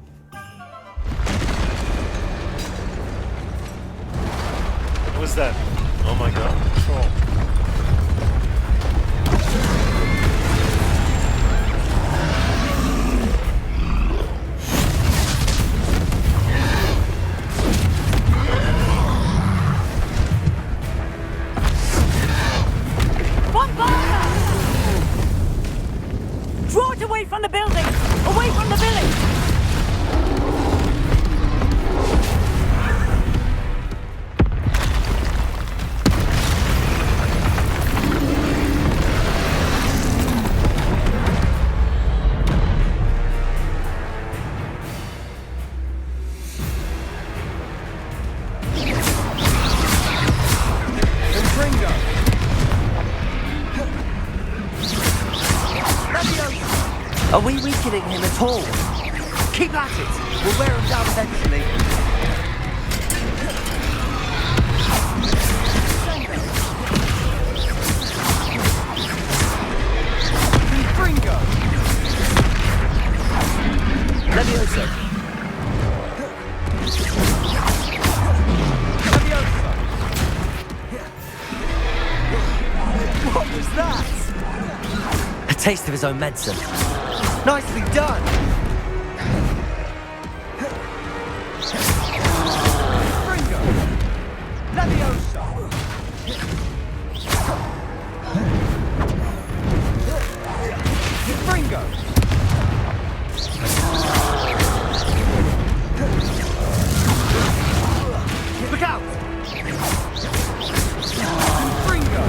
What was that? Oh my god, troll. Draw it away from the building! Away from the village! Are we weakening him at all? Keep at it! We'll wear him down eventually. Fringo! Levioso! Levioso! What was that? A taste of his own medicine. Nicely done! Fringo! Leviosa! Fringo! Look out! Fringo!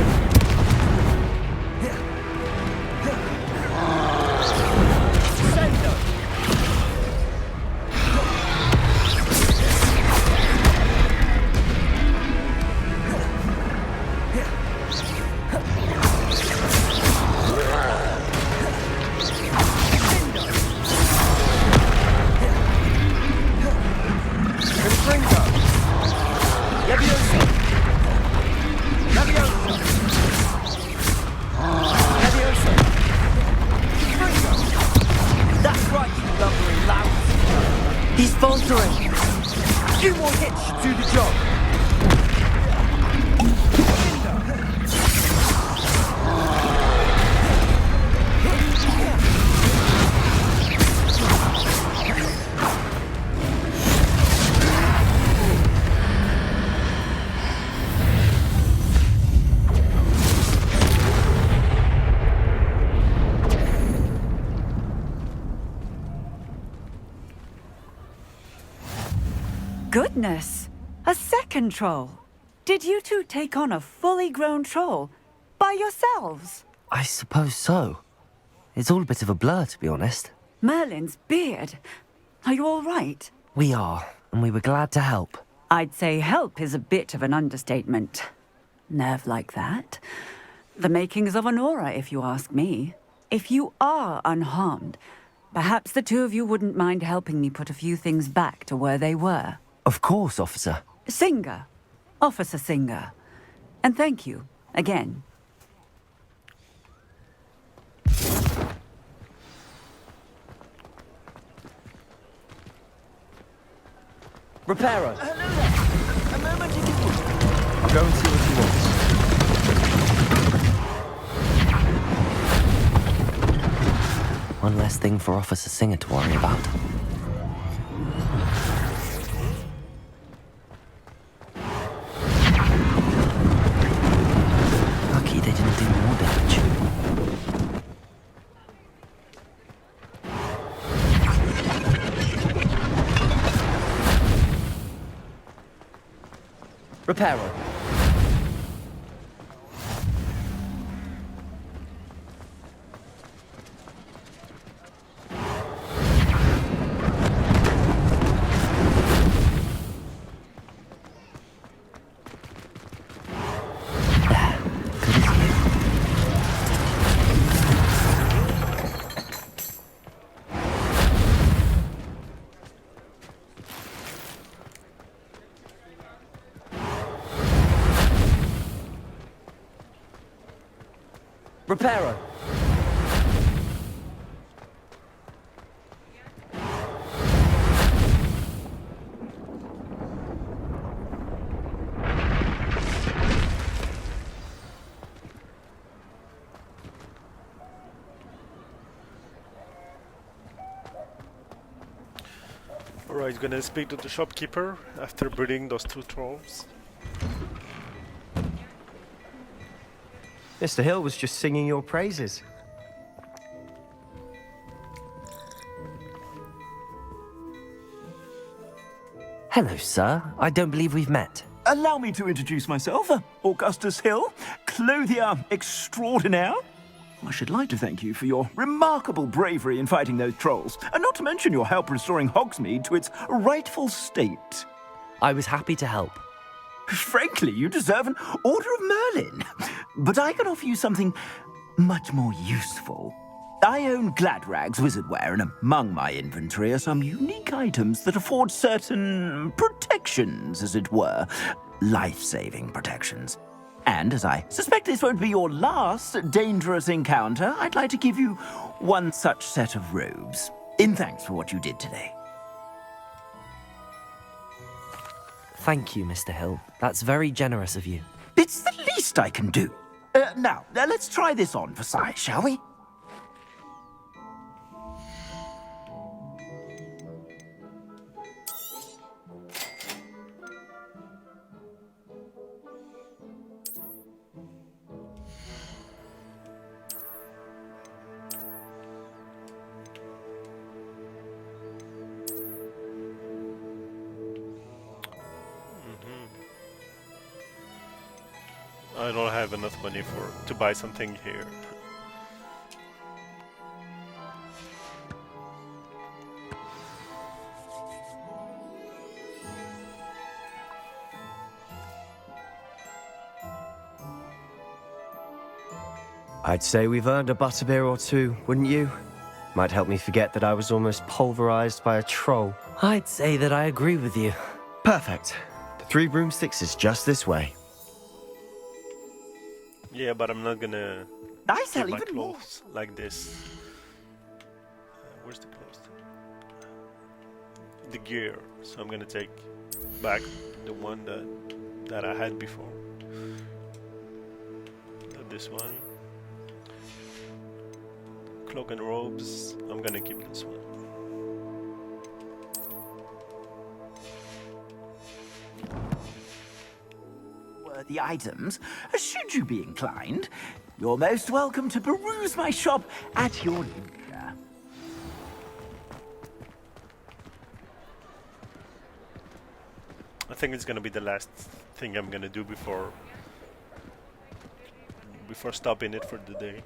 He's faltering. Few more hits should do the job. Goodness! A second troll? Did you two take on a fully grown troll? By yourselves? I suppose so. It's all a bit of a blur, to be honest. Merlin's beard. Are you all right? We are, and we were glad to help. I'd say help is a bit of an understatement. Nerve like that. The makings of an aura, if you ask me. If you are unharmed, perhaps the two of you wouldn't mind helping me put a few things back to where they were. Of course, officer. Singer. Officer Singer. And thank you, again. Reparo! Hello there! A moment if you would. I'll go and see what he wants. One less thing for Officer Singer to worry about. Lucky they didn't do more damage. Reparo. Reparo. Alright, gonna speak to the shopkeeper after breeding those two trolls. Mr. Hill was just singing your praises. Hello, sir. I don't believe we've met. Allow me to introduce myself, Augustus Hill, clothier extraordinaire. I should like to thank you for your remarkable bravery in fighting those trolls, and not to mention your help restoring Hogsmeade to its rightful state. I was happy to help. Frankly, you deserve an Order of Merlin. But I can offer you something much more useful. I own Gladrag's wizardware, and among my inventory are some unique items that afford certain protections, as it were. Life-saving protections. And as I suspect this won't be your last dangerous encounter, I'd like to give you one such set of robes, in thanks for what you did today. Thank you, Mr. Hill. That's very generous of you. It's the least I can do. Now, let's try this on for size, shall we? I don't have enough money to buy something here. I'd say we've earned a butterbeer or two, wouldn't you? Might help me forget that I was almost pulverized by a troll. I'd say that I agree with you. Perfect. The 3 broomsticks is just this way. Yeah, but I'm not gonna keep my clothes like this. Where's the clothes? The gear. So I'm gonna take back the one that I had before. This one. Cloak and robes. I'm gonna keep this one. The items, should you be inclined, you're most welcome to peruse my shop at your leisure. I think it's gonna be the last thing I'm gonna do before stopping it for the day.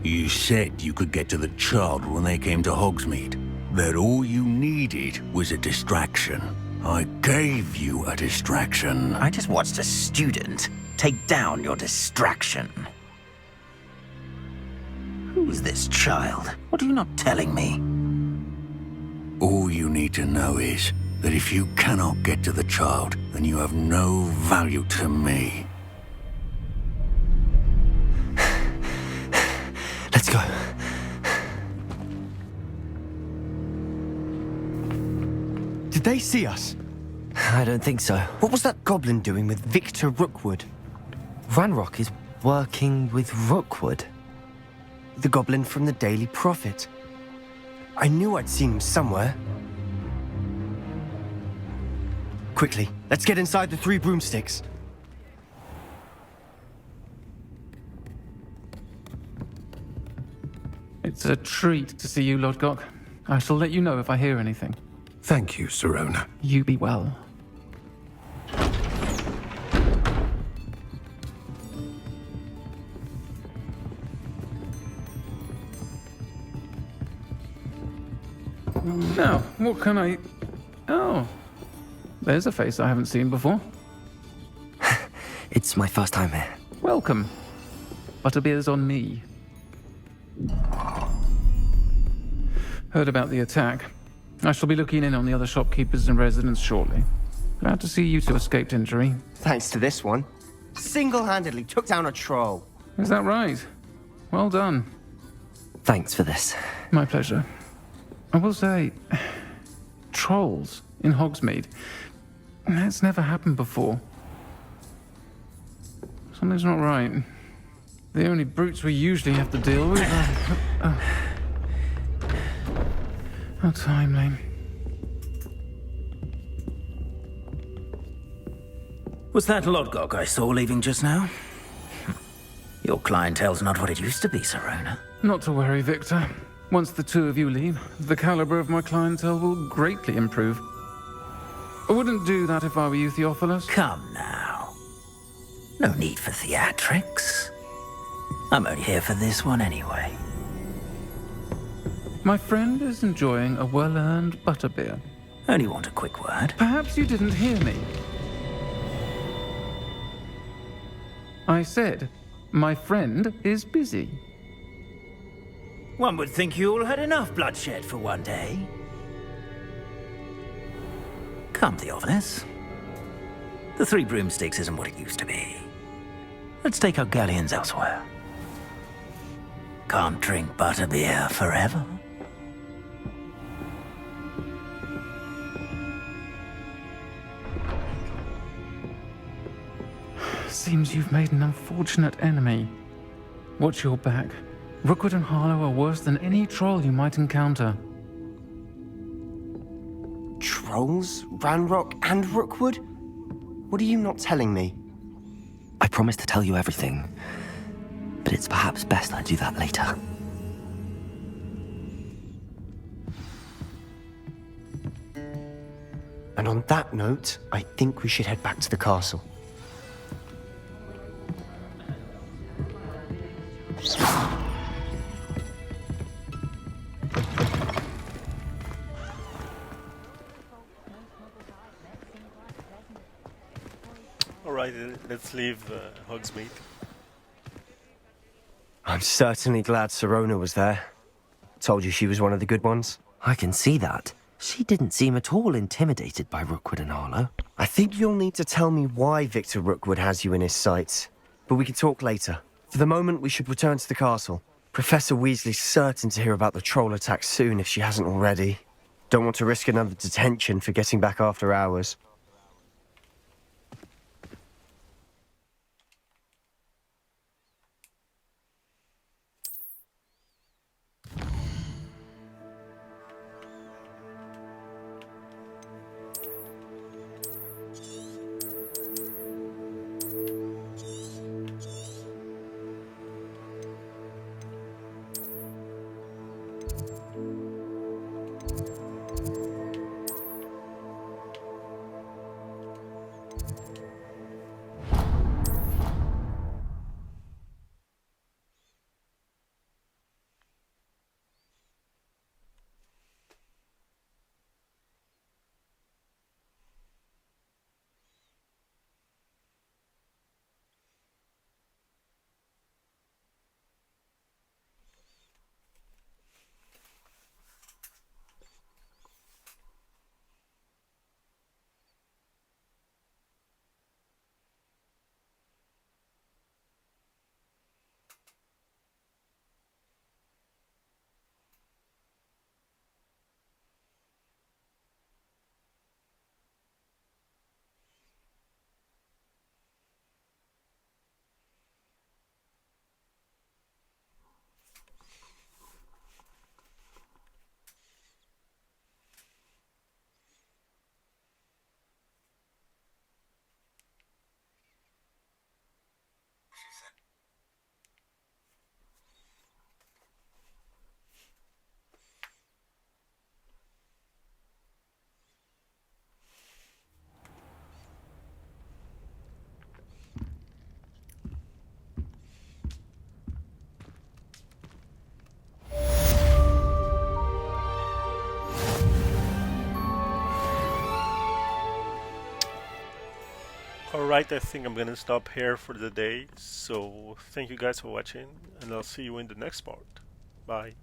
You said you could get to the child when they came to Hogsmeade. That all you needed was a distraction. I gave you a distraction. I just watched a student take down your distraction. Who's this child? What are you not telling me? All you need to know is that if you cannot get to the child, then you have no value to me. Let's go. Did they see us? I don't think so. What was that goblin doing with Victor Rookwood? Ranrock is working with Rookwood. The goblin from the Daily Prophet. I knew I'd seen him somewhere. Quickly, let's get inside the 3 broomsticks. It's a treat to see you, Lodgok. I shall let you know if I hear anything. Thank you, Sirona. You be well. Now, what can I... Oh, there's a face I haven't seen before. It's my first time here. Welcome. Butterbeer's on me. Heard about the attack. I shall be looking in on the other shopkeepers and residents shortly. Glad to see you two escaped injury. Thanks to this one. Single-handedly took down a troll. Is that right? Well done. Thanks for this. My pleasure. I will say, trolls in Hogsmeade. That's never happened before. Something's not right. The only brutes we usually have to deal with are... How timely. Was that Lodgok I saw leaving just now? Your clientele's not what it used to be, Sirona. Not to worry, Victor. Once the two of you leave, the caliber of my clientele will greatly improve. I wouldn't do that if I were you, Theophilus. Come now. No need for theatrics. I'm only here for this one anyway. My friend is enjoying a well-earned butterbeer. Only want a quick word. Perhaps you didn't hear me. I said, my friend is busy. One would think you all had enough bloodshed for one day. Come, Theophilus. The 3 broomsticks isn't what it used to be. Let's take our galleons elsewhere. Can't drink butterbeer forever. Seems you've made an unfortunate enemy. Watch your back. Rookwood and Harlow are worse than any troll you might encounter. Trolls? Ranrock and Rookwood? What are you not telling me? I promised to tell you everything, but it's perhaps best I do that later. And on that note, I think we should head back to the castle. Alright, let's leave Hogsmeade. I'm certainly glad Sirona was there. Told you she was one of the good ones. I can see that. She didn't seem at all intimidated by Rookwood and Harlow. I think you'll need to tell me why Victor Rookwood has you in his sights. But we can talk later. For the moment, we should return to the castle. Professor Weasley's certain to hear about the troll attack soon if she hasn't already. Don't want to risk another detention for getting back after hours. Alright, I think I'm gonna stop here for the day. So thank you guys for watching, and I'll see you in the next part. Bye.